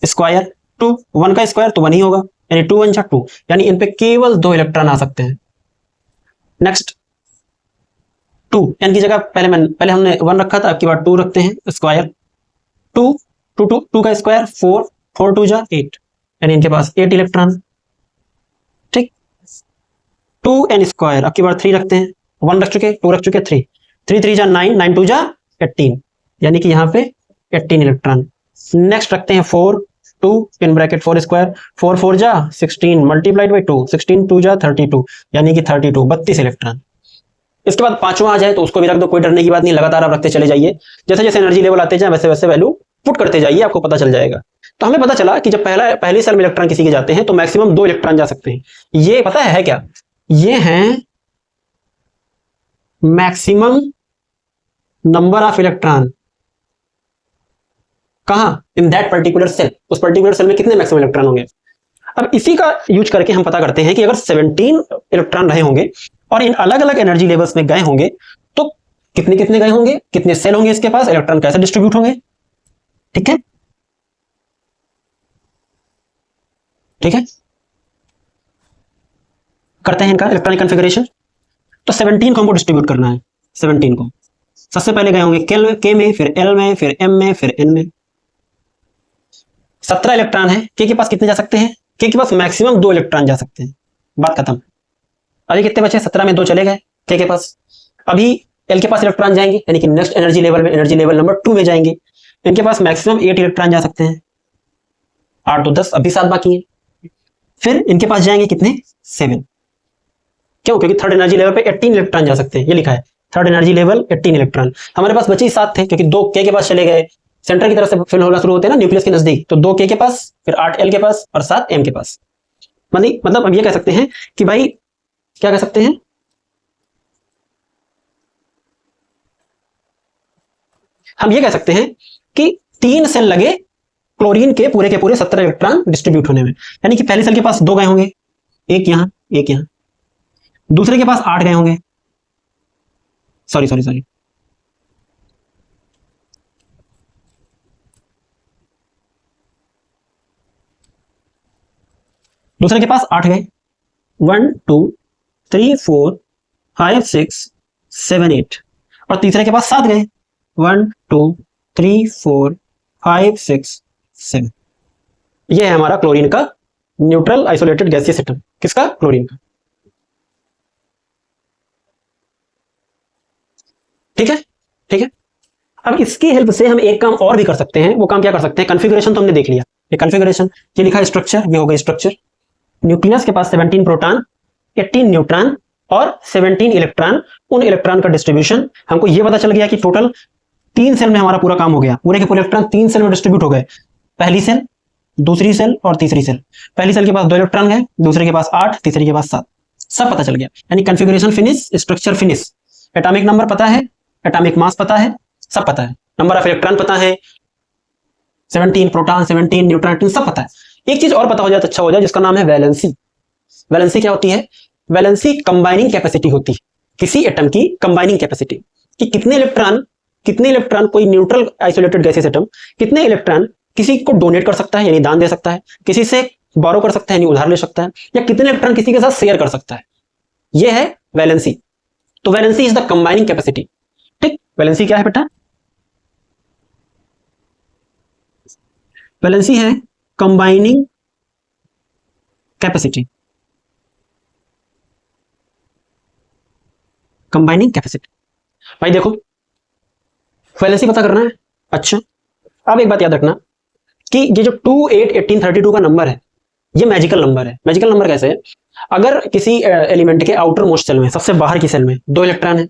स्क्वायर, 1 का स्क्वायर तो 1 ही होगा, यानी 2 1 2, यानी इन पे केवल 2 इलेक्ट्रॉन आ सकते हैं। नेक्स्ट 2n की जगह पहले हमने 1 रखा था, अब की बार 2 रखते हैं स्क्वायर। 2 का स्क्वायर 4, 4 2 जा 8, यानी इनके पास 8 इलेक्ट्रॉन। ठीक, 2n स्क्वायर, अब की बार 3 रखते हैं, 1 रख चुके, 2 रख चुके, 3 3 जा 9, 9 2 जा 18, यानी कि यहाँ पे 18 इलेक्ट्रॉन। नेक्स्ट रखते हैं 4, 2 इन ब्रैकेट 4 स्क्वायर, 4 4 जा 16 मल्टीप्लाइड बाई 2, 16 2 जा 32, यानी कि 32 32 इलेक्ट्रॉन। इसके बाद पांचवा आ जाए तो उसको भी रख दो, कोई डरने की बात नहीं, लगातार आप रखते चले जाइए, जैसे जैसे एनर्जी लेवल आते जाए वैसे वैसे वैल्यू पुट करते जाइए, आपको पता चल जाएगा। तो हमें पता चला कि जब पहली सेल में इलेक्ट्रॉन किसी के जाते हैं तो मैक्सिमम 2 इलेक्ट्रॉन जा सकते हैं। ये पता है क्या? ये हैं मैक्सिमम नंबर ऑफ इलेक्ट्रॉन। कहां? इन दैट पर्टिकुलर सेल, उस पर्टिकुलर सेल में कितने मैक्सिमम इलेक्ट्रॉन होंगे। अब इसी का यूज करके हम पता करते हैं कि अगर 17 इलेक्ट्रॉन रहे होंगे और इन अलग अलग एनर्जी लेवल्स में गए होंगे तो कितने कितने गए होंगे, कितने सेल होंगे इसके पास, इलेक्ट्रॉन कैसे डिस्ट्रीब्यूट होंगे। ठीक है, ठीक है, करते हैं इनका इलेक्ट्रॉनिक कॉन्फ़िगरेशन। तो 17 को हमको डिस्ट्रीब्यूट करना है। 17 को सबसे पहले गए होंगे के में, फिर एल में, फिर एम में, फिर एन में। 17 इलेक्ट्रॉन है, के पास कितने जा सकते हैं? के पास मैक्सिमम 2 इलेक्ट्रॉन जा सकते हैं, बात खत्म। अभी कितने बचे? 17 में 2 चले गए के पास। अभी एल के पास इलेक्ट्रॉन जाएंगे, यानी कि नेक्स्ट एनर्जी लेवल में, एनर्जी लेवल नंबर 2 में जाएंगे। इनके पास मैक्सिमम 8 इलेक्ट्रॉन जा सकते हैं, 8 तो 10, अभी 7 बाकी है। फिर इनके पास जाएंगे कितने? 7। क्यों? क्योंकि थर्ड एनर्जी लेवल पे 18 इलेक्ट्रॉन जा सकते हैं, ये लिखा है थर्ड एनर्जी लेवल 18 इलेक्ट्रॉन। हमारे पास बचे ही 7 थे, क्योंकि 2 के पास चले गए, सेंटर की तरफ से फिल होना शुरू होते हैं ना न्यूक्लियस के नजदीक, तो 2 के पास, फिर 8 एल के पास और 7 एम के पास। मतलब हम ये कह सकते हैं कि भाई, क्या कह सकते हैं, हम ये कह सकते हैं कि 3 सेल लगे क्लोरीन के पूरे 17 इलेक्ट्रॉन डिस्ट्रीब्यूट होने में। यानी कि पहली सेल के पास 2 गए होंगे, एक यहां एक यहां, दूसरे के पास 8 गए होंगे, सॉरी, दूसरे के पास 8 गए, 1 2 3 4 5 6 7 8, और तीसरे के पास 7 गए, 1 2 3 4 5 6 7। यह है हमारा क्लोरीन का न्यूट्रल आइसोलेटेड गैसीय सिस्टम। किसका? क्लोरीन का। ठीक है, ठीक है। अब इसकी हेल्प से हम एक काम और भी कर सकते हैं। वो काम क्या कर सकते हैं? कॉन्फ़िगरेशन तो हमने देख लिया, ये कॉन्फ़िगरेशन, ये लिखा है स्ट्रक्चर, ये हो गई स्ट्रक्चर। न्यूक्लियस के पास 17 प्रोटॉन, 18 न्यूट्रॉन और 17 इलेक्ट्रॉन। उन इलेक्ट्रॉन का डिस्ट्रीब्यूशन हमको ये पता चल गया कि टोटल 3 सेल में हमारा पूरा काम हो गया। पूरे के पूरे इलेक्ट्रॉन 3 सेल में डिस्ट्रीब्यूट हो गए, पहली सेल, दूसरी सेल और तीसरी सेल। पहली सेल के पास 2 इलेक्ट्रॉन गए, दूसरे के पास 8, तीसरे के पास 7, सब पता चल गया। यानी configuration finish, structure finish, atomic number पता है, एटॉमिक मास पता है, सब पता है, नंबर ऑफ इलेक्ट्रॉन पता है, 17 प्रोटॉन, 17 न्यूट्रॉन, सब पता है। एक चीज और पता हो जाए तो अच्छा हो जाए, जिसका नाम है वैलेंसी। वैलेंसी क्या होती है? वैलेंसी कंबाइनिंग कैपेसिटी होती है किसी एटम की, कंबाइनिंग कैपेसिटी, कि कितने इलेक्ट्रॉन कोई न्यूट्रल आइसोलेटेड गैसीय एटम कितने इलेक्ट्रॉन किसी को डोनेट कर सकता है, यानी दान दे सकता है, किसी से बोरो कर सकता है, यानी उधार ले सकता है, या कितने इलेक्ट्रॉन किसी के साथ शेयर कर सकता है। यह है वैलेंसी। तो valency is the combining capacity. ठीक, वैलेंसी क्या है बेटा? वैलेंसी है कंबाइनिंग कैपेसिटी, कंबाइनिंग कैपेसिटी। भाई देखो, वैलेंसी पता करना है। अच्छा, अब एक बात याद रखना कि ये जो 2 8 18 32 का नंबर है, ये मैजिकल नंबर है। मैजिकल नंबर कैसे है? अगर किसी एलिमेंट के आउटर मोस्ट सेल में, सबसे बाहर की सेल में 2 इलेक्ट्रॉन है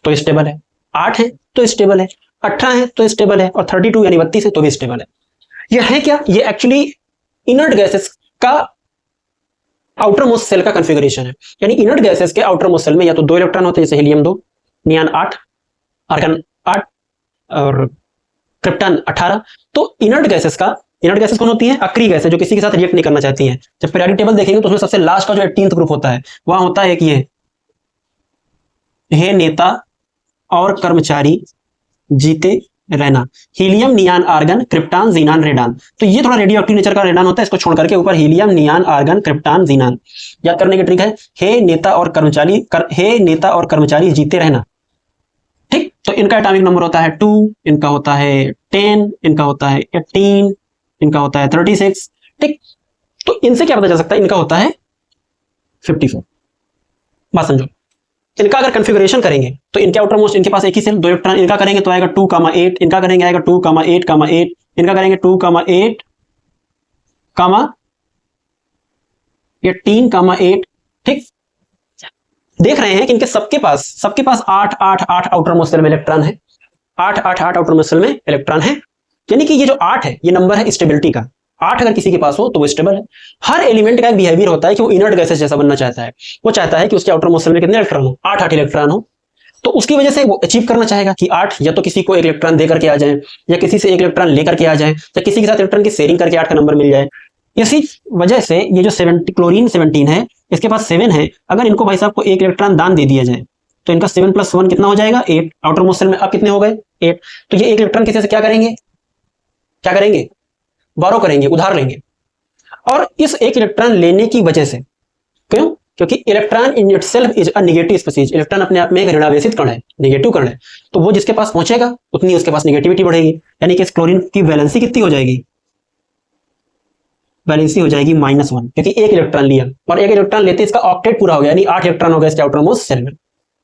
तो स्टेबल है। 8 है तो स्टेबल है, 18 है तो स्टेबल है, और 32 यानी 32 है तो भी स्टेबल है। ये है क्या? ये एक्चुअली इनर्ट गैसेस का आउटर मोस्ट सेल का कॉन्फ़िगरेशन है। यानी इनर्ट गैसेस के आउटर मोस्ट सेल में या तो 2 इलेक्ट्रॉन होते हैं, जैसे हीलियम 2, नियॉन 8, आर्गन 8 और क्रिप्टन 18। तो इनर्ट गैसेस कौन होती है? अक्री गैस है, जो किसी के साथ रिएक्ट नहीं करना चाहती हैं। जब पीरियोडिक टेबल देखेंगे तो उसमें सबसे लास्ट का जो 18th ग्रुप होता है, वहां होता है कि हे नेता और कर्मचारी जीते रहना, helium, neon, argon, krypton, xenon, radon. तो ये थोड़ा रेडियो एक्टिव नेचर का रेडान होता है, इसको छोड़ करके ऊपर helium, neon, argon, krypton, xenon. याद करने की ट्रिक है, हे नेता और कर्मचारी जीते रहना। ठीक, तो इनका एटॉमिक नंबर होता है 2, इनका होता है 10, इनका होता है 18, इनका होता है 36। ठीक, तो इनसे क्या पता चल सकता है? इनका होता है 54। बात समझो, इनका अगर कॉन्फ़िगरेशन करेंगे तो इनके आउटर मोस्ट, इनके पास एक ही सेल, 2 इलेक्ट्रॉन, इनका करेंगे तो आएगा 2,8, इनका करेंगे आएगा 2,8,8, इनका करेंगे 2,8, 18,8। ठीक, देख रहे हैं कि इनके सबके पास 8 8 8 आउटर मोस्ट सेल में इलेक्ट्रॉन है, 8 8 8 आउटर मोस्ट सेल में इलेक्ट्रॉन है। यानी कि ये जो 8 है, ये नंबर है स्टेबिलिटी का। 8 अगर किसी के पास हो तो वो स्टेबल है। हर एलिमेंट का एक बिहेवियर होता है कि वो इनर्ट गैसेस जैसा बनना चाहता है। वो चाहता है कि उसके आउटर मोस्ट सेल में कितने इलेक्ट्रॉन हो? 8 8 इलेक्ट्रॉन हो। तो उसकी वजह से वो अचीव करना चाहेगा कि 8 या तो किसी को 1 इलेक्ट्रॉन दे करके आ जाए, या किसी से 1 इलेक्ट्रॉन लेकर के आ जाए, या किसी के साथ इलेक्ट्रॉन की शेयरिंग करके 8 का नंबर मिल जाए। इसी वजह से ये जो क्लोरीन 17 है, इसके पास 7 है। अगर इनको भाई साहब को 1 इलेक्ट्रॉन दान दे दिया जाए तो इनका 7 + 1 कितना हो जाएगा? 8। आउटर मोस्ट सेल में अब कितने हो गए? 8। तो ये 1 इलेक्ट्रॉन किसी से क्या करेंगे? बोरो करेंगे, उधार लेंगे। और इस 1 इलेक्ट्रॉन लेने की वजह से, क्यों? क्योंकि electron in itself is a negative species. Electron अपने आप में एक ऋणावेशित कण है, नेगेटिव कण है। तो वो जिसके पास पहुंचेगा उतनी उसके पास नेगेटिविटी बढ़ेगी। यानी कि इस क्लोरीन की वैलेंसी कितनी हो जाएगी? वैलेंसी हो जाएगी -1, क्योंकि 1 इलेक्ट्रॉन लिया, और 1 इलेक्ट्रॉन लेते इसका ऑक्टेट पूरा हो गया, यानी 8 इलेक्ट्रॉन हो गए इसके आउटर मोस्ट सेल में।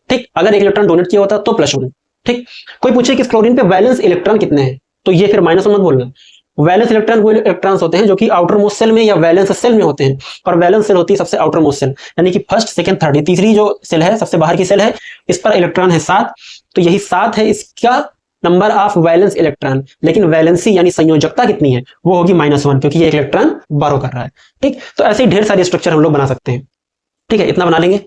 ठीक, अगर 1 इलेक्ट्रॉन डोनेट किया होता तो +1। ठीक, कोई पूछे कि इस क्लोरीन पे वैलेंस इलेक्ट्रॉन कितने हैं, तो ये फिर -1 मत बोलना। वैलेंस इलेक्ट्रॉन वो इलेक्ट्रॉन्स होते हैं जो कि आउटर मोस्ट सेल में या वैलेंस सेल में होते हैं, और वैलेंस सेल होती है सबसे आउटर मोस्ट सेल, यानी कि फर्स्ट, सेकंड, थर्ड, तीसरी जो सेल है, सबसे बाहर की सेल है, इस पर इलेक्ट्रॉन है 7। तो यही 7 है इसका नंबर ऑफ वैलेंस इलेक्ट्रॉन। लेकिन वैलेंसी यानी संयोजकता कितनी है? वो होगी -1, क्योंकि ये 1 इलेक्ट्रॉन बारो कर रहा है। ठीक, तो ऐसे ही ढेर सारे स्ट्रक्चर हम लोग बना सकते हैं। ठीक है, इतना बना लेंगे।